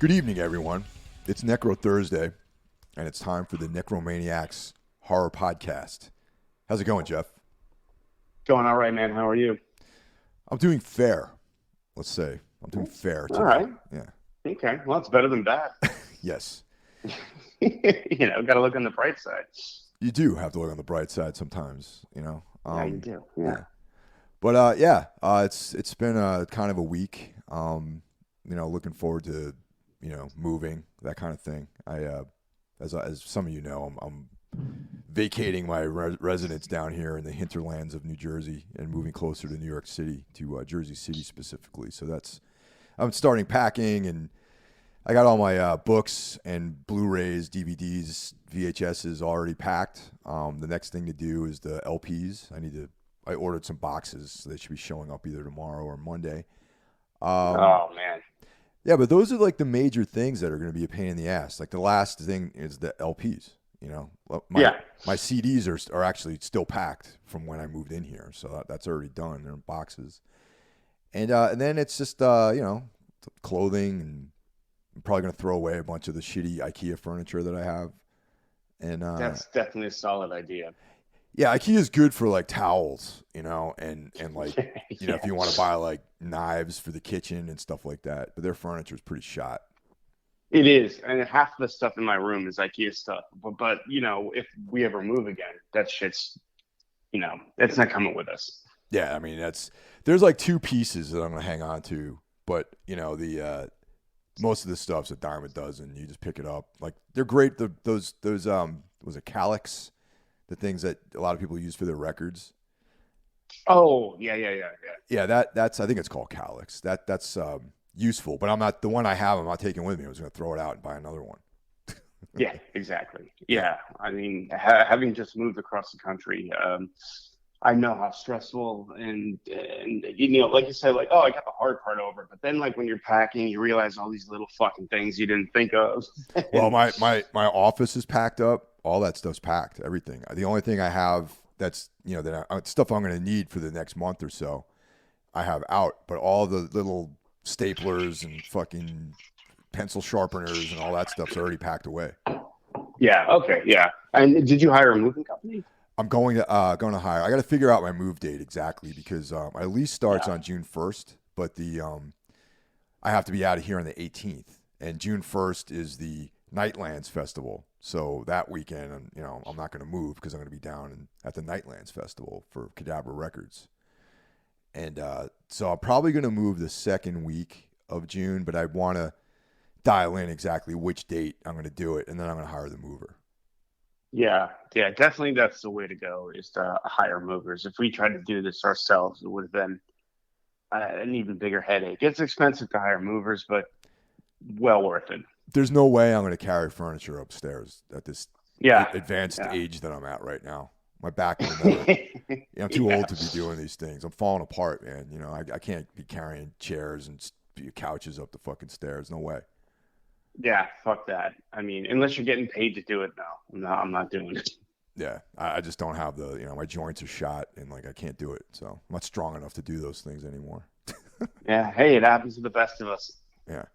Good evening, everyone. It's Necro Thursday, and it's time for the Necromaniacs Horror Podcast. How's it going, Jeff? Going all right, man. How are you? I'm doing fair, let's say. I'm doing fair today. All right. Yeah. Okay. Well, it's better than bad. Yes. Got to look on the bright side. You do have to look on the bright side sometimes, Yeah, you do. Yeah. But it's been kind of a week. Looking forward to moving, that kind of thing. As some of you know, I'm vacating my residence down here in the hinterlands of New Jersey and moving closer to New York City, to Jersey City specifically. So I'm starting packing, and I got all my books and Blu-rays, DVDs, VHSs already packed. The next thing to do is the LPs. I ordered some boxes, so they should be showing up either tomorrow or Monday. Oh man. Yeah, but those are like the major things that are going to be a pain in the ass. Like the last thing is the LPs. My CDs are actually still packed from when I moved in here, so that's already done. They're in boxes, and then it's just clothing, and I'm probably going to throw away a bunch of the shitty IKEA furniture that I have. And That's definitely a solid idea. yeah, IKEA is good for like towels, and like Yeah. if you want to buy like knives for the kitchen and stuff like that. But their furniture is pretty shot. It is, and half the stuff in my room is IKEA stuff. But if we ever move again, that shit's, it's not coming with us. Yeah, I mean there's like two pieces that I'm gonna hang on to, but the most of the stuff's a dime a dozen. You just pick it up. Like they're great. Those was it Calyx, the things that a lot of people use for their records. Oh yeah. Yeah, that's I think it's called Calyx. That's useful, but I'm not taking with me. I was gonna throw it out and buy another one. Yeah, exactly. Yeah, I mean, having just moved across the country, I know how stressful and like you said, like, oh, I got the hard part over, but then like when you're packing, you realize all these little fucking things you didn't think of. Well, my office is packed up. All that stuff's packed. Everything. The only thing I have that's stuff I'm gonna need for the next month or so, I have out. But all the little staplers and fucking pencil sharpeners and all that stuff's already packed away. Yeah. Okay. Yeah. And did you hire a moving company? I'm going to hire. I got to figure out my move date exactly because my lease starts on June 1st, but I have to be out of here on the 18th, and June 1st is the Nightlands Festival. So that weekend, I'm not going to move because I'm going to be down at the Nightlands Festival for Cadabra Records, and so I'm probably going to move the second week of June, but I want to dial in exactly which date I'm going to do it, and then I'm going to hire the mover. Yeah. Yeah. Definitely, that's the way to go. Is to hire movers. If we tried to do this ourselves, it would have been an even bigger headache. It's expensive to hire movers, but well worth it. There's no way I'm going to carry furniture upstairs at this advanced age that I'm at right now. My back will never. I'm too old to be doing these things. I'm falling apart, man. I can't be carrying chairs and couches up the fucking stairs. No way. Yeah, fuck that. I mean, unless you're getting paid to do it, no, I'm not doing it. Yeah, I just don't have my joints are shot and like I can't do it. So I'm not strong enough to do those things anymore. Yeah, hey, it happens to the best of us. Yeah.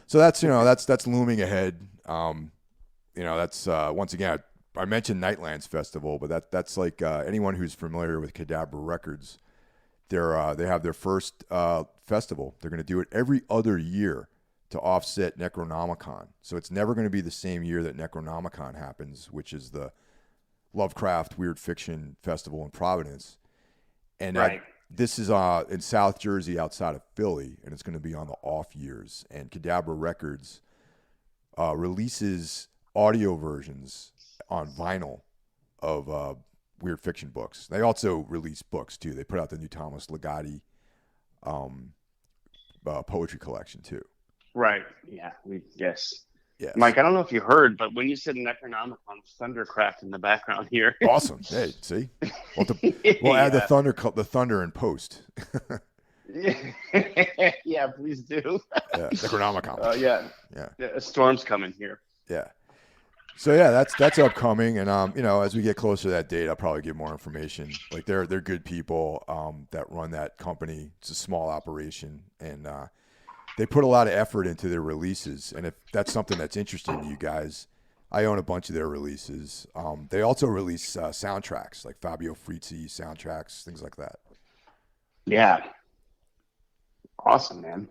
So that's that's looming ahead. That's once again I mentioned Nightlands Festival, but that's like anyone who's familiar with Cadabra Records, they have their first festival. They're going to do it every other year to offset Necronomicon. So it's never going to be the same year that Necronomicon happens, which is the Lovecraft Weird Fiction Festival in Providence. And right. This is in South Jersey outside of Philly, and it's going to be on the off years. And Cadabra Records releases audio versions on vinyl of weird fiction books. They also release books, too. They put out the new Thomas Ligotti poetry collection, too. Right. Yeah. Yes. Yes. Mike, I don't know if you heard, but when you said Necronomicon, Thundercraft in the background here. Awesome. Hey, see? We'll add the thunder in post. Yeah, please do. Yeah, Necronomicon. Yeah. A storm's coming here. Yeah. So yeah, that's upcoming, and as we get closer to that date, I'll probably get more information. Like they're good people that run that company. It's a small operation, and they put a lot of effort into their releases, and if that's something that's interesting to you guys, I own a bunch of their releases. They also release soundtracks like Fabio Frizzi soundtracks, things like that. Yeah, awesome, man.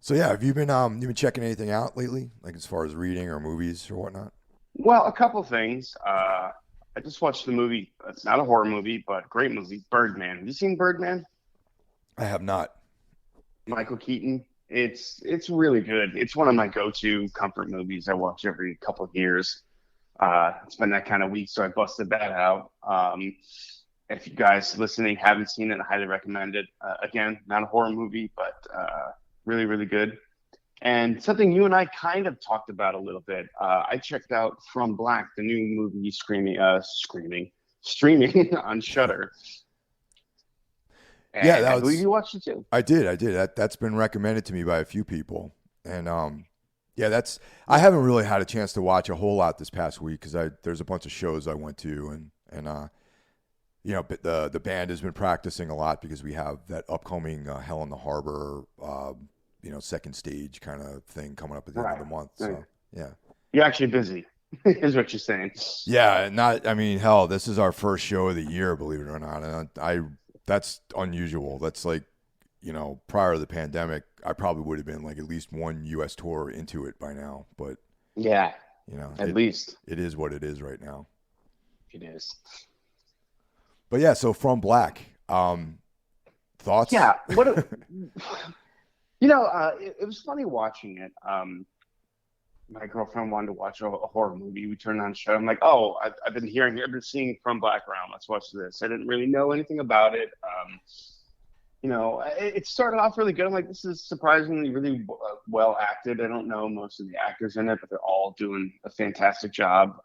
So yeah, have you been checking anything out lately, like as far as reading or movies or whatnot? Well, a couple things. I just watched the movie. It's not a horror movie, but great movie, Birdman. Have you seen Birdman? I have not. Michael Keaton. It's really good. It's one of my go-to comfort movies. I watch every couple of years. It's been that kind of week, so I busted that out. If you guys listening haven't seen it, I highly recommend it. Again, not a horror movie, but really, really good. And something you and I kind of talked about a little bit. I checked out From Black, the new movie streaming on Shudder. Yeah, And I believe you watched it too. I did. I did. That's been recommended to me by a few people, and yeah, that's. I haven't really had a chance to watch a whole lot this past week because there's a bunch of shows I went to, and but the band has been practicing a lot because we have that upcoming Hell in the Harbor, second stage kind of thing coming up at the end of the month. So yeah, You're actually busy, is what you're saying. yeah. Not. I mean, hell, this is our first show of the year, believe it or not, and that's unusual. That's like, prior to the pandemic, I probably would have been like at least one U.S. tour into it by now. But Yeah, at least it is what it is right now. it is. But yeah, so From Black, thoughts? Yeah, it was funny watching it. My girlfriend wanted to watch a horror movie. We turned on a show. I'm like, oh, I've been seeing From Black around. Let's watch this. I didn't really know anything about it. It started off really good. I'm like, this is surprisingly really well acted. I don't know most of the actors in it, but they're all doing a fantastic job.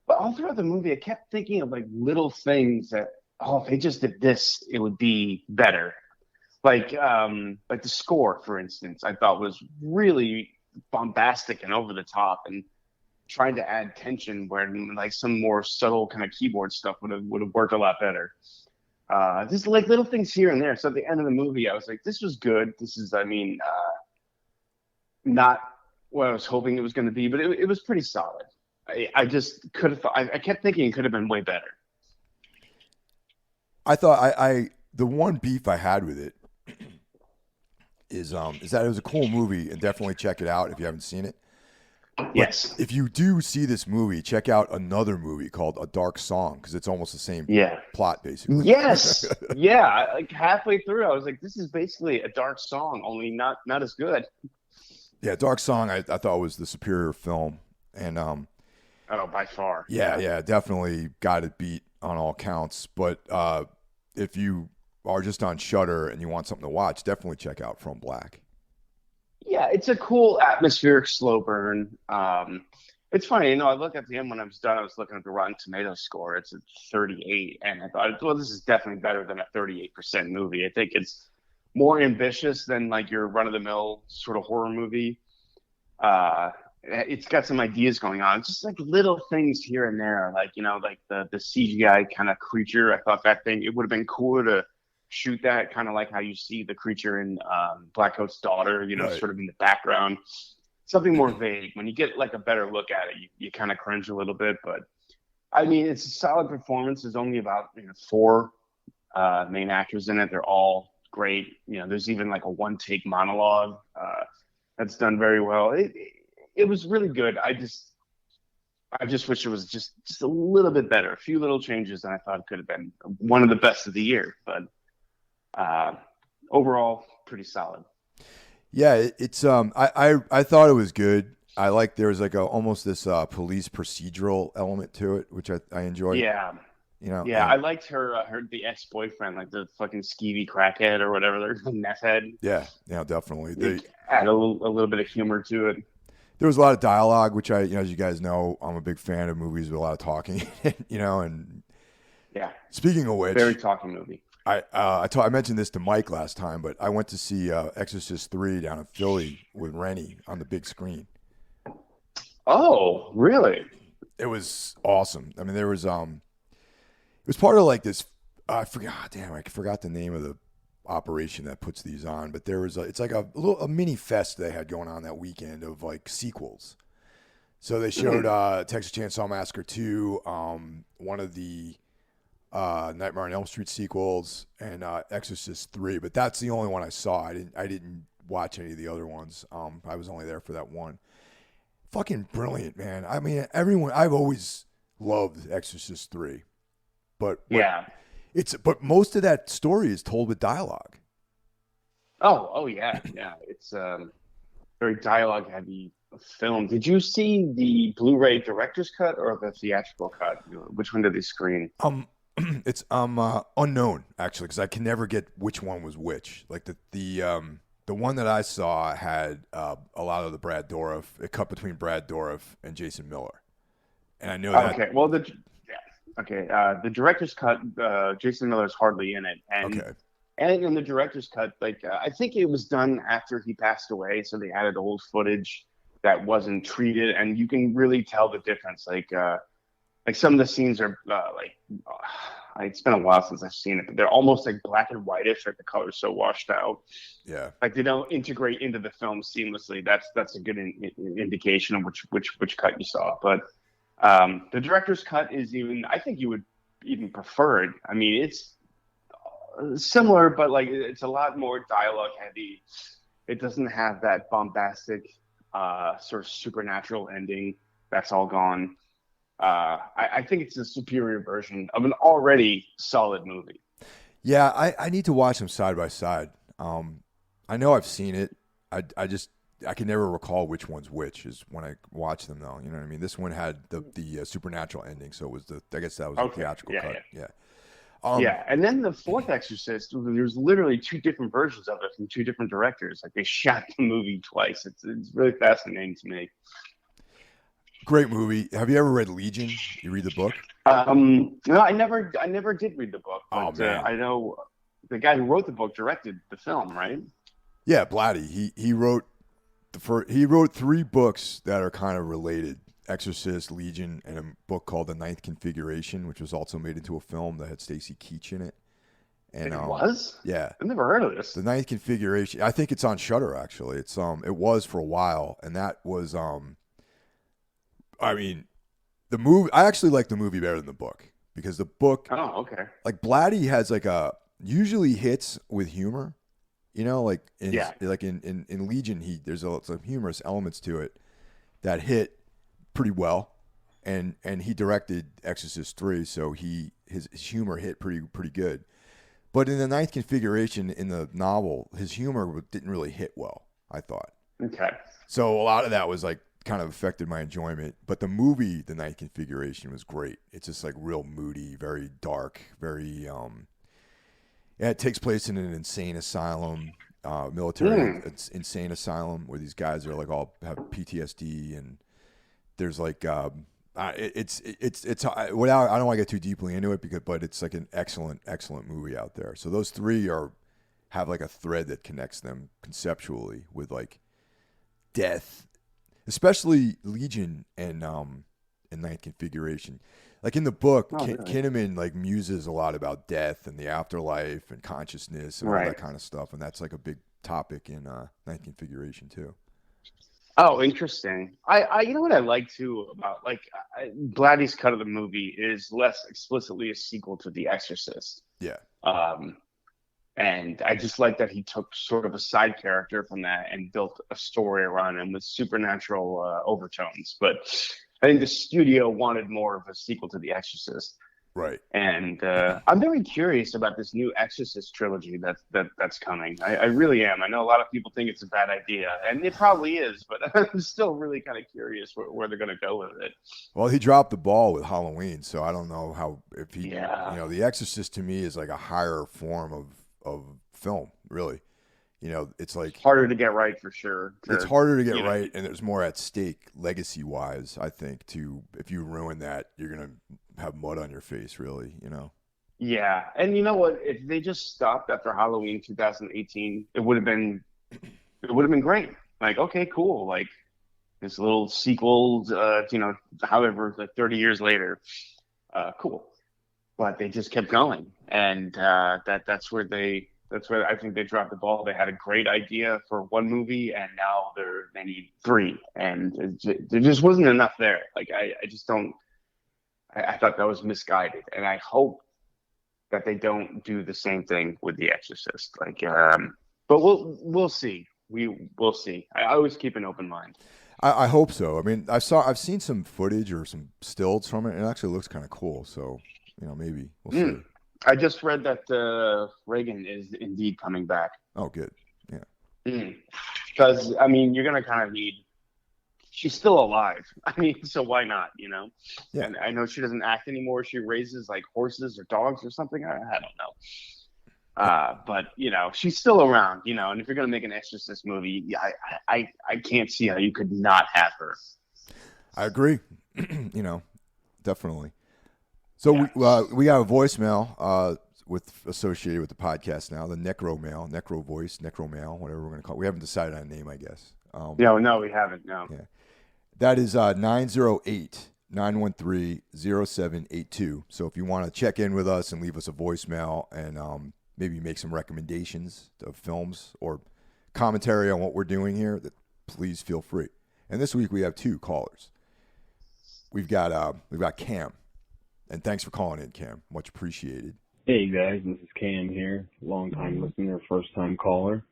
But all throughout the movie, I kept thinking of like little things that, oh, if they just did this, it would be better. Like the score, for instance, I thought was really bombastic and over the top, and trying to add tension where like some more subtle kind of keyboard stuff would have worked a lot better. Just like little things here and there. So at the end of the movie, I was like, this was good. This is, not what I was hoping it was going to be, but it was pretty solid. I just could have. I kept thinking it could have been way better. I thought the one beef I had with it is that it was a cool movie, and definitely check it out if you haven't seen it. But Yes. if you do see this movie, check out another movie called A Dark Song because it's almost the same Yeah. plot basically. Yes. Yeah. Like halfway through, I was like, this is basically a dark song, only not as good. Yeah, Dark Song I thought was the superior film, and Oh, by far. yeah, definitely got it beat on all counts. But if you are just on Shudder and you want something to watch, definitely check out From Black. Yeah, it's a cool atmospheric slow burn. It's funny, I looked at the end when I was done. I was looking at the Rotten Tomatoes score. It's at 38, and I thought, well, this is definitely better than a 38% movie. I think it's more ambitious than like your run-of-the-mill sort of horror movie. It's got some ideas going on. It's just like little things here and there, like like the CGI kind of creature. I thought that thing it would have been cooler to shoot that kind of like how you see the creature in Black Coat's Daughter, Right. sort of in the background. Something more vague. When you get like a better look at it, you kind of cringe a little bit. But I mean, it's a solid performance. There's only about 4 main actors in it. They're all great. There's even like a one-take monologue that's done very well. It was really good. I just wish it was just a little bit better. A few little changes, and I thought it could have been one of the best of the year. But overall, pretty solid. Yeah, it's I thought it was good. I like there was like almost this police procedural element to it, which I enjoyed. Yeah. Yeah, Yeah, I liked her the ex-boyfriend, like the fucking skeevy crackhead or whatever, the meth head. yeah, definitely. Add a little bit of humor to it. There was a lot of dialogue, which as you guys know, I'm a big fan of movies with a lot of talking. And Yeah, speaking of which, very talking movie. I mentioned this to Mike last time, but I went to see Exorcist 3 down in Philly with Rennie on the big screen. Oh, really? It was awesome. I mean, there was it was part of like this. I forgot. Damn, I forgot the name of operation that puts these on, but there was it's like a mini fest they had going on that weekend of like sequels. So they showed Texas Chainsaw Massacre 2, one of the Nightmare on Elm Street sequels, and Exorcist 3. But that's the only one I saw. I didn't watch any of the other ones. I was only there for that one. Fucking brilliant, man. I mean, I've always loved Exorcist 3, but Yeah. but most of that story is told with dialogue. Oh yeah, yeah. It's very dialogue heavy film. Did you see the Blu-ray director's cut or the theatrical cut? Which one did they screen? It's unknown actually because I can never get which one was which. Like the one that I saw had a lot of the Brad Dourif. It cut between Brad Dourif and Jason Miller, and I know that. Okay, well the director's cut, Jason Miller's hardly in it, and Okay. and in the director's cut, like I think it was done after he passed away, so they added old footage that wasn't treated, and you can really tell the difference. Like some of the scenes are it's been a while since I've seen it, but they're almost like black and whitish, like the color's so washed out. Yeah. Like they don't integrate into the film seamlessly. That's a good indication of which cut you saw. But the director's cut is even, I think you would even prefer it. I mean, it's similar, but like it's a lot more dialogue heavy. It doesn't have that bombastic sort of supernatural ending. That's all gone. I think it's a superior version of an already solid movie. Yeah, I need to watch them side by side. I know I've seen it. I can never recall which one's which is when I watch them though. You know what I mean? This one had the supernatural ending, so it was I guess that was the theatrical cut. Yeah. Yeah. Yeah, and then the fourth Exorcist, there's literally two different versions of it from two different directors. Like they shot the movie twice. It's really fascinating to me. Great movie. Have you ever read Legion? You read the book? No, I never did read the book, but man. I know the guy who wrote the book directed the film, right? Yeah, Blatty. He wrote he wrote 3 books that are kind of related: Exorcist, Legion, and a book called The Ninth Configuration, which was also made into a film that had Stacy Keach in it. And It was? Yeah. I've never heard of this. The Ninth Configuration. I think it's on Shudder actually. It's it was for a while, and that was I mean, the movie. I actually like the movie better than the book because the book. Oh, okay. Like Blatty has usually hits with humor, you know, like in Legion there's some humorous elements to it that hit pretty well, and he directed Exorcist 3, so his humor hit pretty good. But in the Ninth Configuration in the novel, his humor didn't really hit well, I thought. Okay. So a lot of that was like kind of affected my enjoyment. But the movie, The Ninth Configuration, was great. It's just like real moody, very dark, very it takes place in an insane asylum, military insane asylum where these guys are like all have PTSD, and there's like it's without, I don't want to get too deeply into it but it's like an excellent movie out there. So those 3 have like a thread that connects them conceptually with like death, especially Legion and Ninth Configuration. Like in the book, Really? Kinnaman like muses a lot about death and the afterlife and consciousness and all that kind of stuff, and that's like a big topic in Ninth Configuration too. Oh, interesting. I you know what I like too about Blatty's cut of the movie is less explicitly a sequel to The Exorcist. Yeah. And I just like that he took sort of a side character from that and built a story around him with supernatural overtones. But I think the studio wanted more of a sequel to The Exorcist. Right. And I'm very curious about this new Exorcist trilogy that's coming. I really am. I know a lot of people think it's a bad idea, and it probably is, but I'm still really kind of curious where they're going to go with it. Well, he dropped the ball with Halloween, so I don't know if he. Yeah. You know, The Exorcist to me is like a higher form of film, really. You know, it's like harder to get right for sure. It's harder to get right, and there's more at stake legacy-wise, I think. If you ruin that, you're gonna have mud on your face, really. You know. Yeah, and you know what? If they just stopped after Halloween 2018, it would have been great. Like, okay, cool. Like this little sequel, however, like 30 years later, cool. But they just kept going, and that's where they That's where I think they dropped the ball. They had a great idea for one movie, and now they need three, and there just wasn't enough there. Like I just don't. I thought that was misguided, and I hope that they don't do the same thing with The Exorcist. But we'll see. We'll see. I always keep an open mind. I hope so. I mean, I've seen some footage or some stills from it, and it actually looks kind of cool. So, maybe we'll see. I just read that Reagan is indeed coming back. Oh, good. Yeah. Because I mean, you're gonna kind of need. She's still alive. I mean, so why not? Yeah. And I know she doesn't act anymore. She raises like horses or dogs or something. I don't know. But she's still around. And if you're gonna make an Exorcist movie, I can't see how you could not have her. I agree. Definitely. So yeah. we got a voicemail associated with the podcast now, the Necro mail, Necro voice, Necro mail, whatever we're gonna call it. We haven't decided on a name, I guess. No, we haven't. No. Yeah. That is 908-913-0782. So if you want to check in with us and leave us a voicemail and maybe make some recommendations of films or commentary on what we're doing here, please feel free. And this week we have two callers. We've got Cam, and thanks for calling in, Cam. Much appreciated. Hey guys, this is Cam here, long-time listener, first-time caller.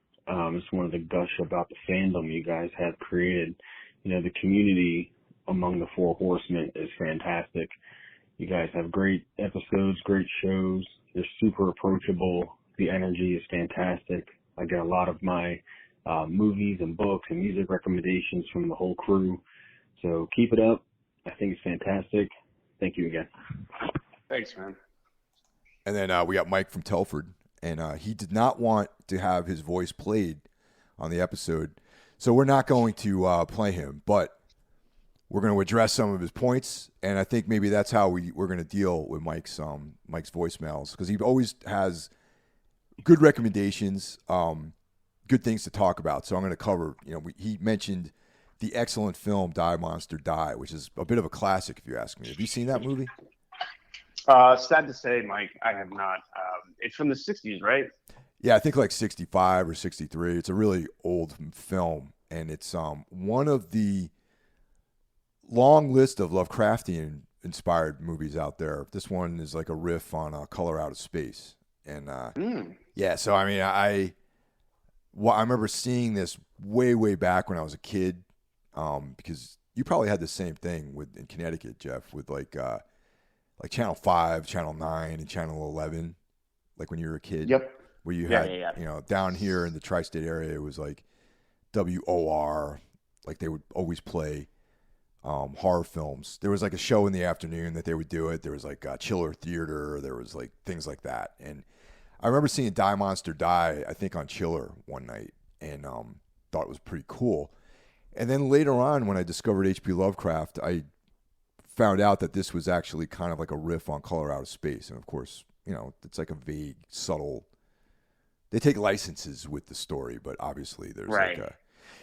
Just wanted to gush about the fandom you guys have created. The community among the Four Horsemen is fantastic. You guys have great episodes, great shows. They're super approachable. The energy is fantastic. I get a lot of my movies and books and music recommendations from the whole crew. So keep it up. I think it's fantastic. Thank you again. Thanks, man. And then we got Mike from Telford, and he did not want to have his voice played on the episode. So we're not going to play him, but we're going to address some of his points, and I think maybe that's how we're going to deal with Mike's voicemails, because he always has good recommendations, good things to talk about. So I'm going to cover. He mentioned the excellent film Die Monster Die, which is a bit of a classic, if you ask me. Have you seen that movie? Sad to say, Mike, I have not. It's from the 60s, right? Yeah, I think like 65 or 63. It's a really old film, and it's one of the long list of Lovecraftian inspired movies out there. This one is like a riff on Color Out of Space, and yeah. So I mean, I remember seeing this way back when I was a kid, because you probably had the same thing in Connecticut, Jeff, with like Channel 5, Channel 9, and Channel 11, like when you were a kid. Yep. Where you had, down here in the tri-state area, it was like WOR, like they would always play horror films. There was like a show in the afternoon that they would do it. There was like Chiller Theater. There was like things like that. And I remember seeing Die Monster Die, I think on Chiller one night, and thought it was pretty cool. And then later on, when I discovered H.P. Lovecraft, I found out that this was actually kind of like a riff on Color Out of Space. And of course, it's like a vague, subtle. They take licenses with the story, but obviously there's right. like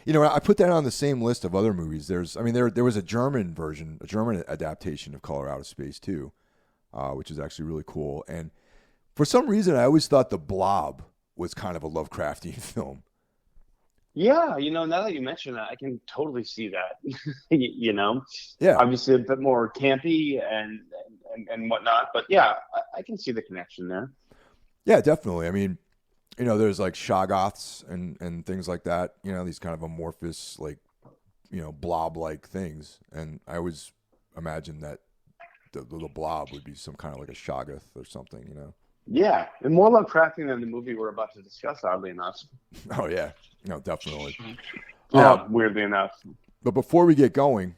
I put that on the same list of other movies. There was a German version, a German adaptation of Color Out of Space too, which is actually really cool. And for some reason, I always thought The Blob was kind of a Lovecraftian film. Yeah, now that you mention that, I can totally see that. Yeah, obviously a bit more campy and whatnot, but yeah, I can see the connection there. Yeah, definitely. I mean, there's like Shoggoths and things like that. These kind of amorphous, like, blob-like things. And I always imagined that the blob would be some kind of like a Shoggoth or something. Yeah, and more Lovecraftian than the movie we're about to discuss, oddly enough. Oh yeah, definitely. Yeah, weirdly enough. But before we get going,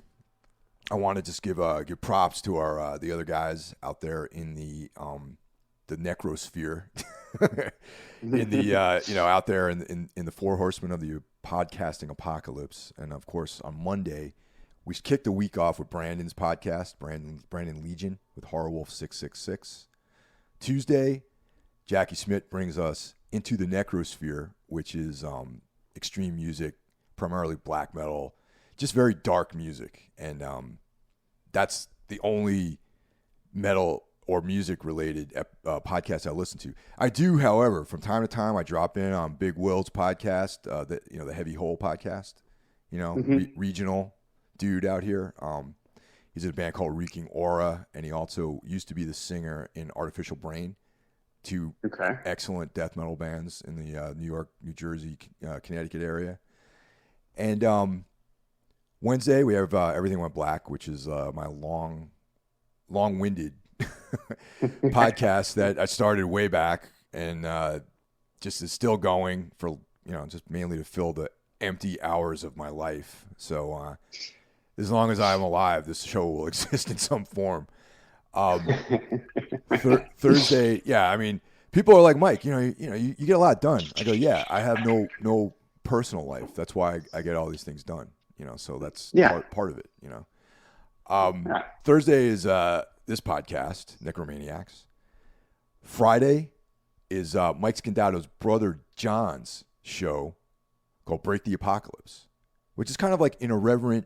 I want to just give props to our the other guys out there in the necrosphere, in the out there in the Four Horsemen of the podcasting apocalypse. And of course, on Monday, we kicked the week off with Brandon's podcast, Brandon Legion with Horror Wolf 666. Tuesday, Jackie Smith brings us Into the Necrosphere, which is extreme music, primarily black metal, just very dark music. And that's the only metal or music related podcasts I listen to. I do, however, from time to time, I drop in on Big Will's podcast, the Heavy Hole podcast. Regional dude out here. He's in a band called Reeking Aura, and he also used to be the singer in Artificial Brain, two excellent death metal bands in the New York, New Jersey, Connecticut area. And Wednesday we have Everything Went Black, which is my long-winded podcast that I started way back and just is still going for just mainly to fill the empty hours of my life. So as long as I'm alive, this show will exist in some form. Thursday, yeah. I mean, people are like, Mike, you get a lot done. I go, yeah. I have no personal life. That's why I get all these things done. So that's part of it. Thursday is this podcast, Necromaniacs. Friday is Mike Scandato's brother John's show called Break the Apocalypse, which is kind of like an irreverent,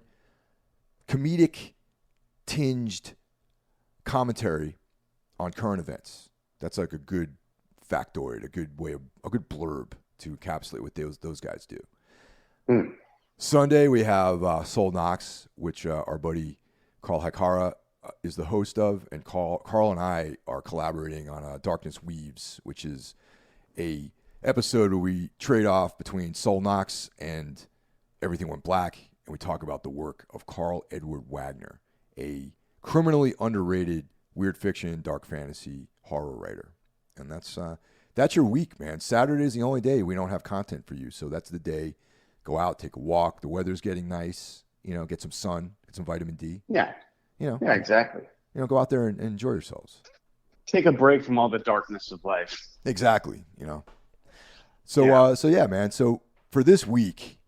comedic tinged commentary on current events. That's like a good factoid, a good blurb to encapsulate what those guys do. Mm. Sunday we have Soul Knox, which our buddy Carl Hikara is the host of, and Carl and I are collaborating on Darkness Weaves, which is a episode where we trade off between Soul Knox and Everything Went Black, and we talk about the work of Carl Edward Wagner, a criminally underrated weird fiction, dark fantasy, horror writer. And that's your week, man. Saturday is the only day we don't have content for you, so that's the day. Go out, take a walk. The weather's getting nice. Get some sun, get some vitamin D. Yeah. Yeah, exactly. Go out there and enjoy yourselves. Take a break from all the darkness of life. Exactly. So yeah, man. So for this week,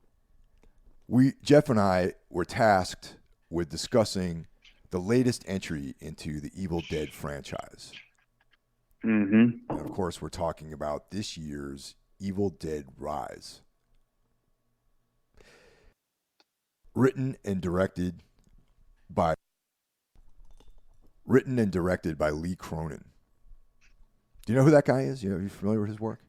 Jeff and I were tasked with discussing the latest entry into the Evil Dead franchise. Mm-hmm. And of course, we're talking about this year's Evil Dead Rise. Written and directed by Lee Cronin. Do you know who that guy is? Are you familiar with his work?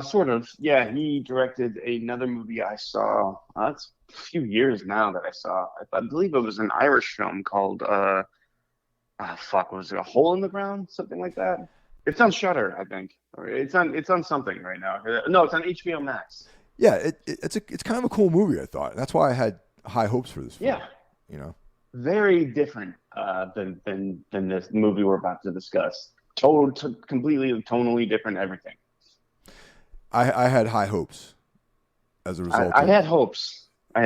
Sort of. Yeah, he directed another movie I saw. It's a few years now that I saw. I believe it was an Irish film called was it A Hole in the Ground? Something like that. It's on Shudder, I think. Or it's on something right now. No, it's on HBO Max. Yeah, it's kind of a cool movie, I thought. That's why I had high hopes for this film. Yeah. Very different than this movie we're about to discuss. Completely tonally different everything. I had high hopes as a result. I had hopes. All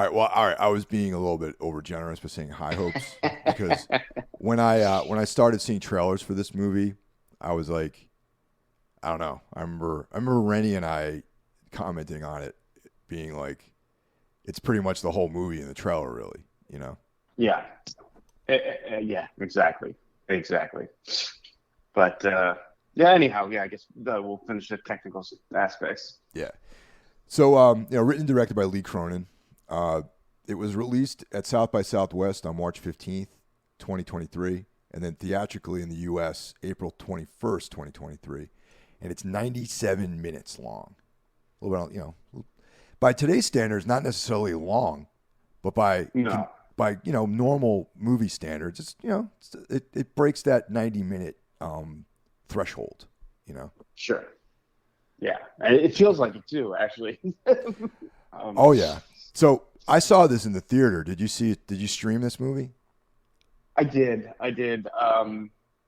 right. I was being a little bit over generous by saying high hopes because when I started seeing trailers for this movie, I was like, I don't know. I remember Rennie and I commenting on it, being like, it's pretty much the whole movie in the trailer, really. Yeah. Yeah. Exactly. But anyhow, I guess we'll finish the technical aspects. Yeah. So, written and directed by Lee Cronin. It was released at South by Southwest on March 15th, 2023, and then theatrically in the U.S. April 21st, 2023, and it's 97 minutes long. A little bit, by today's standards, not necessarily long, but by normal movie standards, it's it breaks that 90-minute threshold. Sure. Yeah, it feels like it too, actually. Oh yeah. So I saw this in the theater. Did you see it? Did you stream this movie? I did.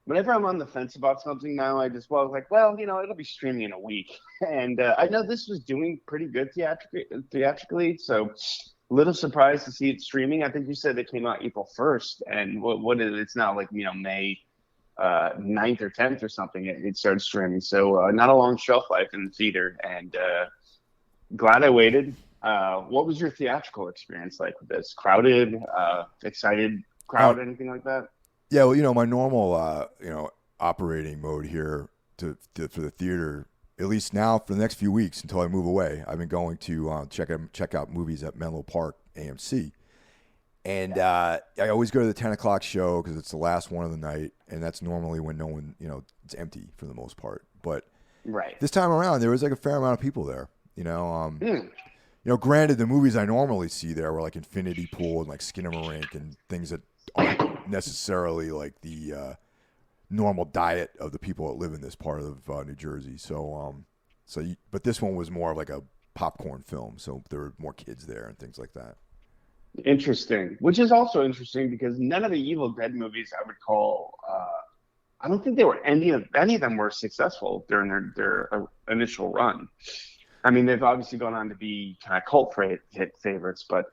Whenever I'm on the fence about something now, I just it'll be streaming in a week, and I know this was doing pretty good theatrically, so a little surprised to see it streaming. I think you said it came out April 1st, and what is it? It's now May 9th or 10th or something. It started streaming, so not a long shelf life in the theater, and glad I waited. What was your theatrical experience like with this? Crowded, excited crowd, anything like that? Yeah, well, my normal, operating mode here for the theater, at least now for the next few weeks until I move away, I've been going to check out movies at Menlo Park AMC. And I always go to the 10 o'clock show because it's the last one of the night, and that's normally when no one, it's empty for the most part. But Right. this time around, there was like a fair amount of people there. Mm. Granted, the movies I normally see there were like Infinity Pool and like Skinamarink and things that aren't necessarily like the normal diet of the people that live in this part of New Jersey. But this one was more of like a popcorn film, so there were more kids there and things like that. Interesting. Which is also interesting because none of the Evil Dead movies I would call. I don't think they were any of them were successful during their initial run. I mean, they've obviously gone on to be kind of hit favorites, but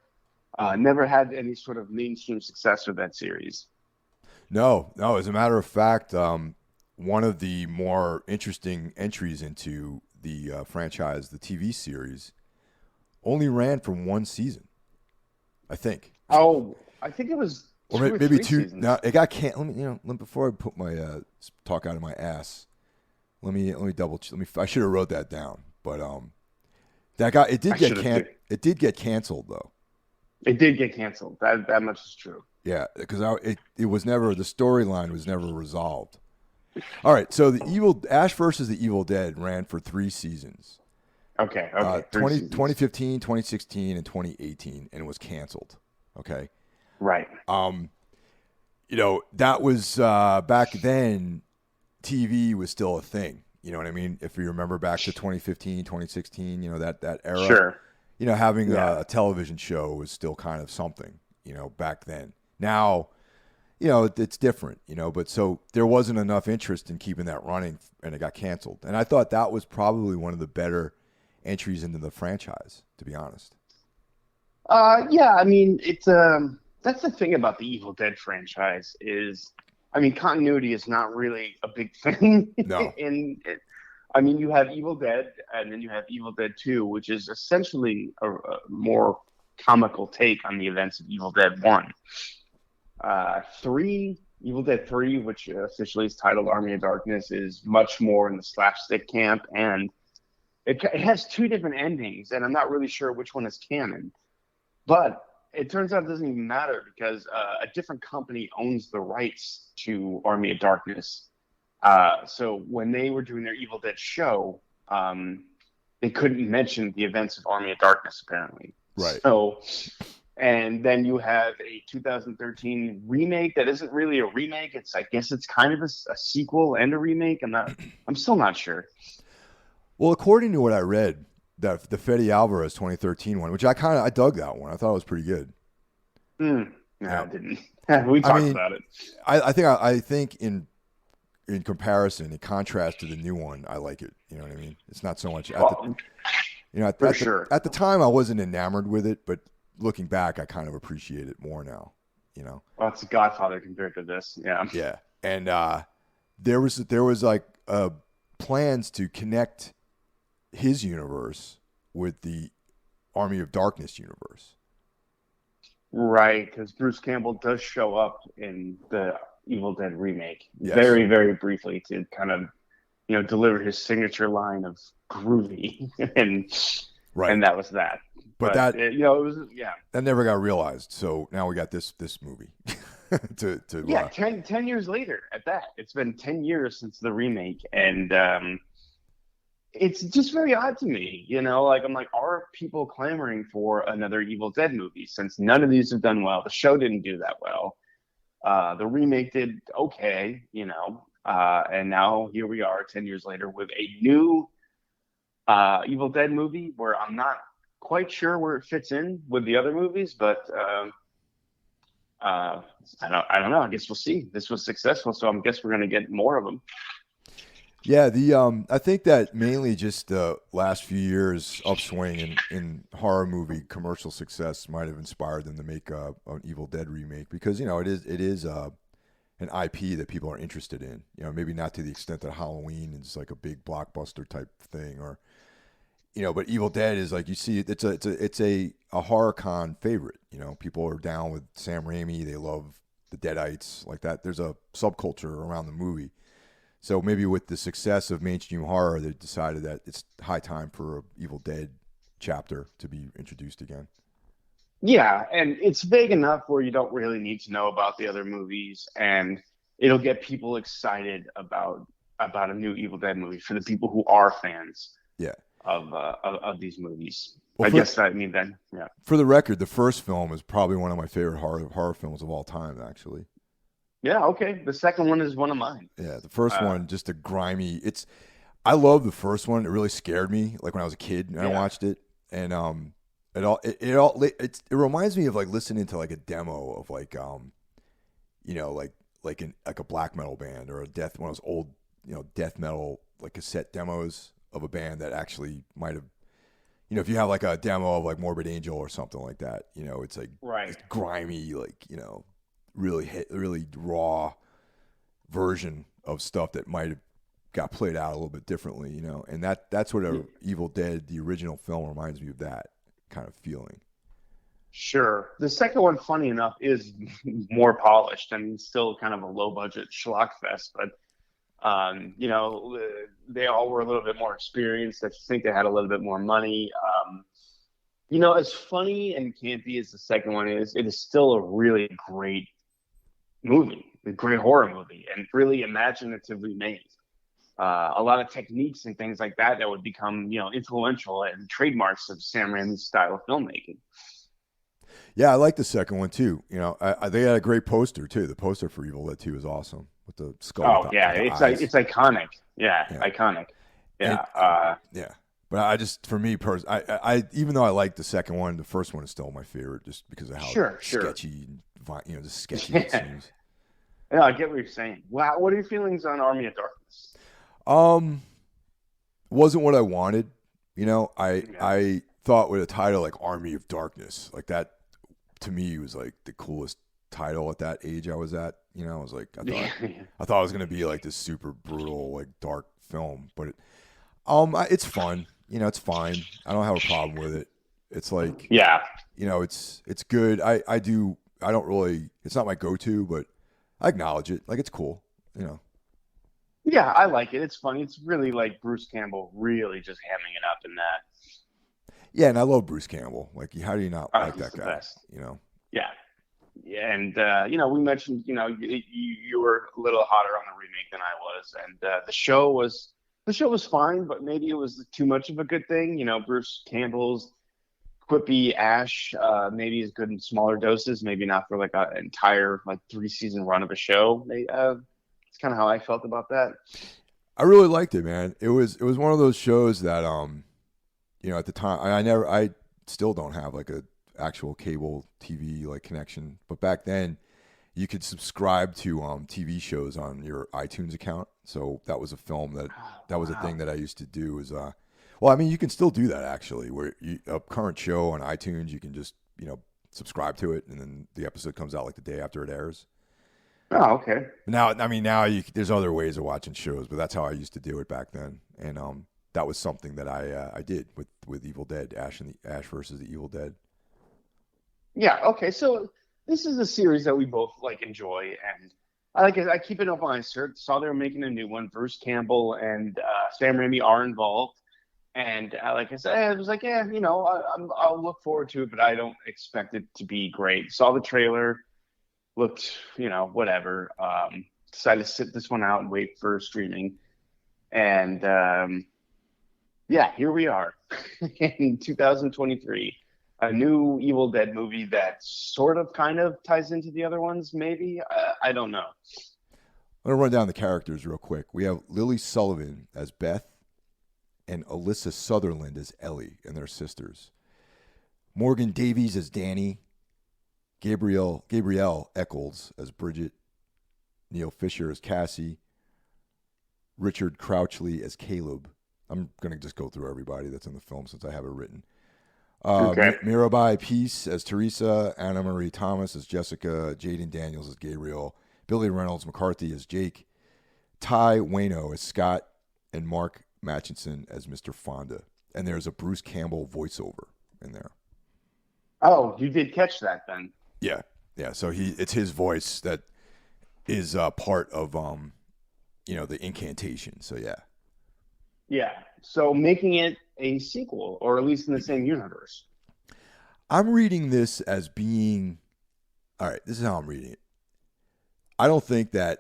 never had any sort of mainstream success with that series. No. As a matter of fact, one of the more interesting entries into the franchise, the TV series, only ran for one season, I think. Oh, I think it was or two or maybe three two. seasons. Now it got canceled. Before I put my talk out of my ass, let me double. I should have wrote that down, but it did get canceled though. It did get canceled. That much is true. Yeah, because it was never, the storyline was never resolved. All right, so Ash versus the Evil Dead ran for 3 seasons. Okay. 2015, 2016, and 2018, and it was canceled. Okay. Right. That was back then. TV was still a thing. You know what I mean? If you remember back to 2015, 2016, that era. Sure. Having a television show was still kind of something. Back then. Now, it's different. But so there wasn't enough interest in keeping that running, and it got canceled. And I thought that was probably one of the better entries into the franchise, to be honest. Yeah. I mean, it's that's the thing about the Evil Dead franchise is, I mean, continuity is not really a big thing. No. I mean, you have Evil Dead, and then you have Evil Dead 2, which is essentially a more comical take on the events of Evil Dead 1. 3, Evil Dead 3, which officially is titled Army of Darkness, is much more in the slapstick camp, and it has 2 different endings, and I'm not really sure which one is canon. But it turns out it doesn't even matter because a different company owns the rights to Army of Darkness. So when they were doing their Evil Dead show, they couldn't mention the events of Army of Darkness, apparently. Right. So, and then you have a 2013 remake that isn't really a remake. I guess it's kind of a sequel and a remake. I'm still not sure. Well, according to what I read, the Fede Alvarez 2013 one, which I dug that one. I thought it was pretty good. No, I didn't. We talked about it. I think in comparison, in contrast to the new one, I like it. You know what I mean? It's not so much at the time I wasn't enamored with it, but looking back, I kind of appreciate it more now. Well, it's Godfather compared to this. Yeah. Yeah, and there was like plans to connect his universe with the Army of Darkness universe. Right, because Bruce Campbell does show up in the Evil Dead remake very, very briefly to kind of, deliver his signature line of groovy, and that was that. But that it was that never got realized. So now we got this movie. 10 years later at that. It's been 10 years since the remake, and it's just very odd to me, like I'm like, are people clamoring for another Evil Dead movie since none of these have done well? The show didn't do that well. The remake did okay, and now here we are 10 years later with a new Evil Dead movie where I'm not quite sure where it fits in with the other movies, but I don't know. I guess we'll see. This was successful, so I guess we're going to get more of them. Yeah, I think that mainly just the last few years upswing in horror movie commercial success might have inspired them to make an Evil Dead remake because it is an IP that people are interested in. Maybe not to the extent that Halloween is like a big blockbuster type thing, or but Evil Dead is like you see it's a horror con favorite. People are down with Sam Raimi. They love the Deadites like that. There's a subculture around the movie. So maybe with the success of mainstream horror, they decided that it's high time for an Evil Dead chapter to be introduced again. Yeah, and it's vague enough where you don't really need to know about the other movies, and it'll get people excited about a new Evil Dead movie for the people who are fans Yeah. of these movies. Well, I guess I mean then, yeah. for the record, the first film is probably one of my favorite horror films of all time. Actually, Yeah, okay. The second one is one of mine. yeah, the first Uh, one just a grimy. I love the first one. It really scared me, like when I was a kid and I yeah. watched it, and it reminds me of like listening to like a demo of like like a black metal band or one of those old death metal like cassette demos of a band that actually might have if you have like a demo of like Morbid Angel or something like that, it's like Right. this grimy, like, really raw version of stuff that might have got played out a little bit differently, and that's what Evil Dead, the original film, reminds me of, that kind of feeling. Sure. The second one, funny enough, is more polished. I mean, still kind of a low budget schlock fest, but they all were a little bit more experienced. I think they had a little bit more money. As funny and campy as the second one is, it is still a really great movie, a great horror movie, and really imaginatively made. A lot of techniques and things like that would become, influential and trademarks of Sam Raimi's style of filmmaking. Yeah, I like the second one too. They had a great poster too. The poster for Evil Dead 2 is awesome with the skull Oh yeah, with the it's like eyes. it's iconic. Yeah, Yeah, iconic. and Yeah. yeah. But for me personally, I even though I like the second one, the first one is still my favorite, just because of how Sure. sketchy, just sketchy it seems. Yeah, I get what you're saying. Wow, what are your feelings on Army of Darkness? Um, wasn't what I wanted. Yeah. I thought with a title like Army of Darkness, like that, to me was like the coolest title at that age I was at. I was like, Yeah. I thought it was gonna be like this super brutal, like dark film, but it's fun. It's fine. I don't have a problem with it. It's like, Yeah. it's good. I don't really. It's not my go-to, but I acknowledge it. Like, it's cool. Yeah, I like it. It's funny. It's really like Bruce Campbell really just hamming it up in that. Yeah, and I love Bruce Campbell. Like, how do you not like He's that the guy? best. Yeah. Yeah, and we mentioned, you were a little hotter on the remake than I was, and the show was fine, but maybe it was too much of a good thing. Bruce Campbell's quippy Ash maybe is good in smaller doses, maybe not for like an entire like 3 season run of a show. It's kind of how I felt about that. I really liked it, man. It was one of those shows that at the time I still don't have like a actual cable TV like connection, but back then you could subscribe to TV shows on your iTunes account. So that was a film that was a thing Wow. that I used to do. Is well, I mean, you can still do that actually. Where a current show on iTunes, you can just subscribe to it, and then the episode comes out like the day after it airs. Oh, okay. Now, I mean, now there's other ways of watching shows, but that's how I used to do it back then, and that was something that I did with Evil Dead, Ash versus the Evil Dead. Yeah, okay. So this is a series that we both like enjoy, and I like it. I keep it up on. I saw they were making a new one. Bruce Campbell and Sam Raimi are involved, and like I said, I was like, yeah, I'll look forward to it, but I don't expect it to be great. Saw the trailer, looked, whatever. Decided to sit this one out and wait for streaming, and yeah, here we are in 2023. A new Evil Dead movie that sort of kind of ties into the other ones, maybe. I don't know. I'm gonna run down the characters real quick. We have Lily Sullivan as Beth and Alyssa Sutherland as Ellie and their sisters. Morgan Davies as Danny. Gabrielle Eccles as Bridget. Neil Fisher as Cassie. Richard Crouchley as Caleb. I'm gonna just go through everybody that's in the film since I have it written. Okay. Mirabai Peace as Teresa, Anna Marie Thomas as Jessica, Jaden Daniels as Gabriel, Billy Reynolds McCarthy as Jake, Ty Wayno as Scott, and Mark Matchinson as Mr. Fonda. And there's a Bruce Campbell voiceover in there. Oh, you did catch that then. Yeah, yeah. So it's his voice that is part of the incantation. So yeah. Yeah. So making it a sequel, or at least in the same universe. I'm reading this as being all right. This is how I'm reading it. I don't think that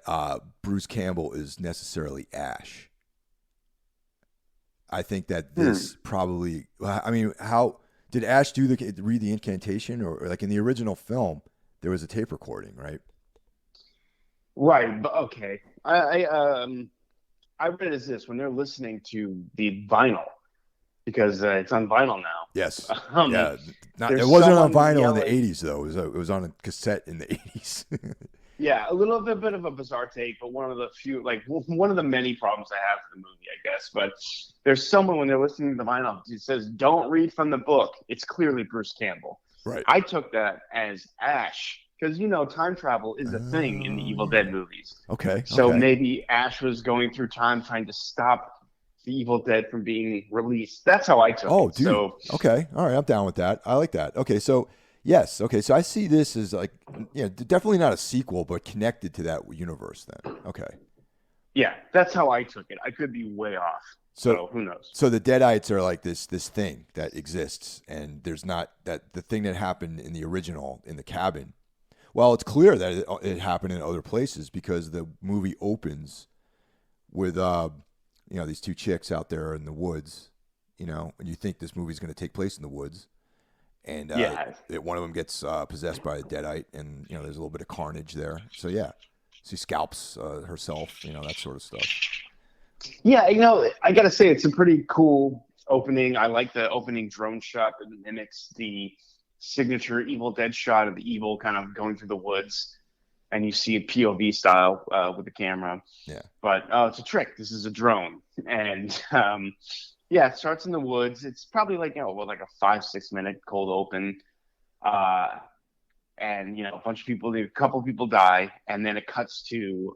Bruce Campbell is necessarily Ash. I think that this probably. I mean, how did Ash read the incantation, or like in the original film, there was a tape recording, right? Right, but okay. I read it as this when they're listening to the vinyl because it's on vinyl now. Yes. Um, Yeah. It there's wasn't on someone vinyl in the yelling. '80s though. It was on a cassette in the '80s. Yeah, a little bit of a bizarre take, but one of the few, like one of the many problems I have with the movie, I guess. But there's someone when they're listening to the vinyl, it says, "Don't read from the book." It's clearly Bruce Campbell. Right. I took that as Ash because time travel is a thing in the Evil Dead Yeah. movies. Okay. So Okay. maybe Ash was going through time trying to stop the Evil Dead from being released. That's how I took Oh, it. dude. So Okay. All right. I'm down with that. I like that. Okay. So, yes. Okay. So I see this as like, definitely not a sequel, but connected to that universe then. Okay. yeah, that's how I took it. I could be way off. So, So who knows? so the Deadites are like this thing that exists, and there's not that the thing that happened in the original in the cabin. Well, it's clear that it happened in other places because the movie opens with these two chicks out there in the woods, and you think this movie's going to take place in the woods, and Yeah. one of them gets possessed by a Deadite, and there's a little bit of carnage there. So yeah, she scalps herself, that sort of stuff. Yeah, I gotta say it's a pretty cool opening. I like the opening drone shot that mimics the signature Evil Dead shot of the evil kind of going through the woods, and you see it POV style with the camera. Yeah. But it's a trick. This is a drone, and yeah, it starts in the woods. It's probably like like a 5-6 minute cold open. And a bunch of people, a couple of people die, and then it cuts to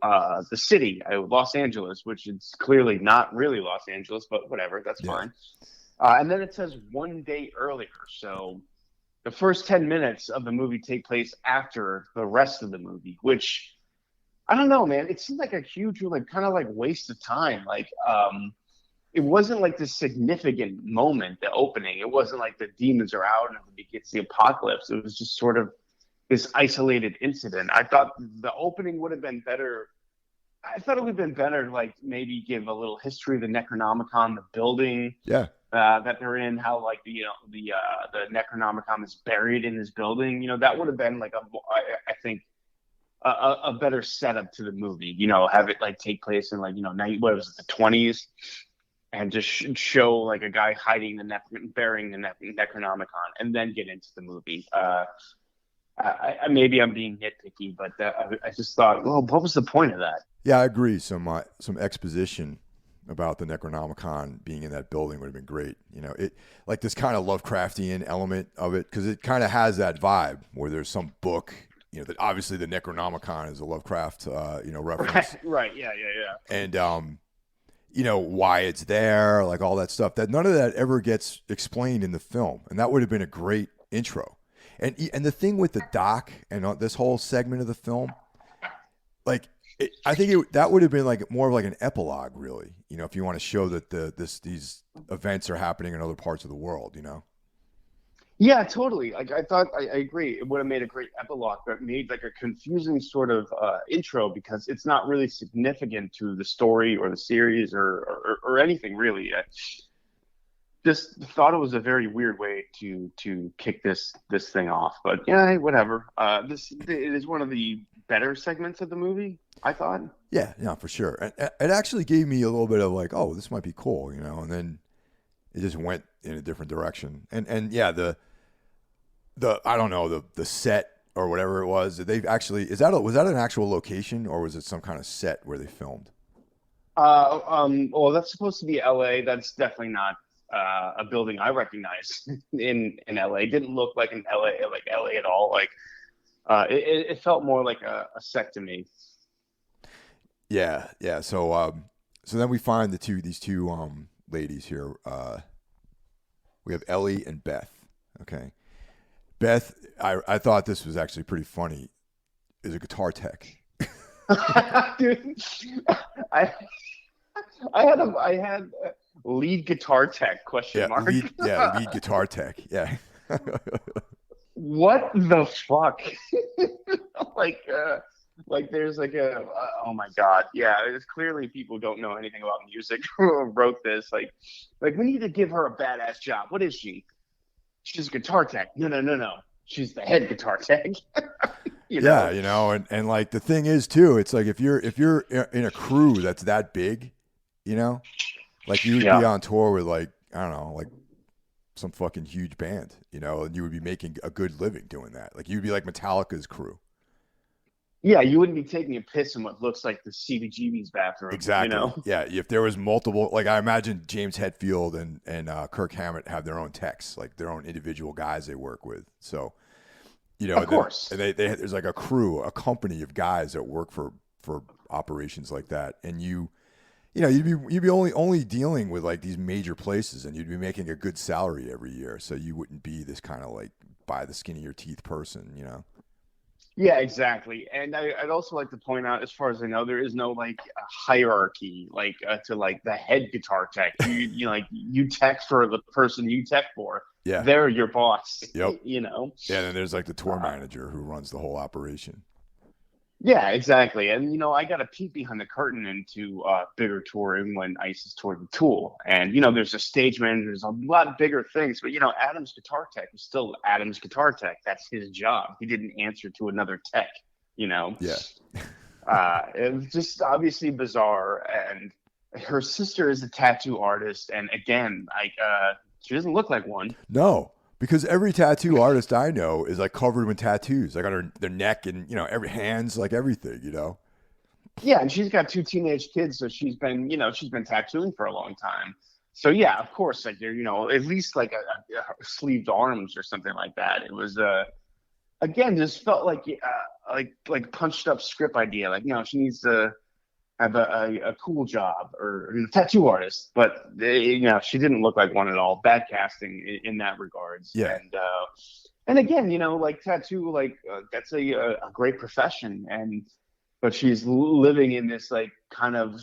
the city, Los Angeles, which is clearly not really Los Angeles, but whatever, that's Yeah. fine. And then it says one day earlier, so the first 10 minutes of the movie take place after the rest of the movie, which I don't know, man. It seemed like a huge, kind of like waste of time. It wasn't like this significant moment, the opening. It wasn't like the demons are out and it's the apocalypse. It was just sort of this isolated incident. I thought the opening would have been better. I thought it would have been better, like maybe give a little history of the Necronomicon, the building Yeah. that they're in, how like the Necronomicon is buried in this building. That would have been like I think a better setup to the movie. Have it like take place in like what was it, the 20s, and just show like a guy hiding burying the Necronomicon, and then get into the movie. Maybe I'm being nitpicky, but I just thought, well, what was the point of that? Yeah, I agree. Some exposition about the Necronomicon being in that building would have been great. It like this kind of Lovecraftian element of it, because it kind of has that vibe where there's some book, that obviously the Necronomicon is a Lovecraft, reference. Right. Yeah. And why it's there, like all that stuff. That none of that ever gets explained in the film, and that would have been a great intro. And the thing with the doc and this whole segment of the film, like I think that would have been like more of like an epilogue, really. If you want to show that these events are happening in other parts of the world, Yeah, totally. Like I thought, I agree. It would have made a great epilogue, but it made like a confusing sort of intro because it's not really significant to the story or the series or anything really. I just thought it was a very weird way to kick this thing off. But yeah, hey, whatever. It is one of the better segments of the movie, I thought. Yeah, for sure. And it actually gave me a little bit of like, oh, this might be cool, and then it just went in a different direction. And yeah, the I don't know, the set or whatever it was, they've actually was that an actual location, or was it some kind of set where they filmed? Well, that's supposed to be LA. That's definitely not a building I recognize in LA. It didn't look like an LA at all. Like it felt more like a set to me. Yeah. So then we find these two ladies here. We have Ellie and Beth. Okay. Beth, I thought this was actually pretty funny, is a guitar tech. Dude, I had lead guitar tech question mark. Lead guitar tech. Yeah. what the fuck? like there's like oh my god, yeah, it's clearly people who don't know anything about music who wrote this. Like we need to give her a badass job. What is she? She's a guitar tech. No, she's the head guitar tech. Yeah, you know, and like the thing is too, it's like if you're in a crew that's that big, you know, like you would be on tour with like, I don't know, like some fucking huge band, you know, and you would be making a good living doing that. Like you'd be like Metallica's crew. Yeah, you wouldn't be taking a piss in what looks like the CBGB's bathroom. Exactly. You know? Yeah, if there was multiple, like I imagine James Hetfield and Kirk Hammett have their own techs, like their own individual guys they work with. So, you know, of course, and they there's like a crew, a company of guys that work for operations like that, and you know, you'd be only dealing with like these major places, and you'd be making a good salary every year, so you wouldn't be this kind of like by the skin of your teeth person, you know. Yeah, exactly. And I'd also like to point out, as far as I know, there is no like a hierarchy, like to like the head guitar tech. You like you tech for the person you tech for. Yeah, they're your boss. Yep. You know. Yeah, and then there's like the tour manager who runs the whole operation. Yeah, exactly. And, I got a peek behind the curtain into bigger touring when Ice is touring the Tool. And, there's a stage manager, there's a lot of bigger things. But, Adam's guitar tech was still Adam's guitar tech. That's his job. He didn't answer to another tech, Yeah. It was just obviously bizarre. And her sister is a tattoo artist. And, again, she doesn't look like one. No. Because every tattoo artist I know is like covered with tattoos, like on their neck and every hands, like everything, Yeah, and she's got 2 teenage kids, so she's been tattooing for a long time. So yeah, of course, like there, at least like a sleeved arms or something like that. It was again, just felt like punched up script idea. Like she needs to have a cool job or a tattoo artist, but she didn't look like one at all. Bad casting in that regards. Yeah. And again, like tattoo, like that's a great profession, but she's living in this like kind of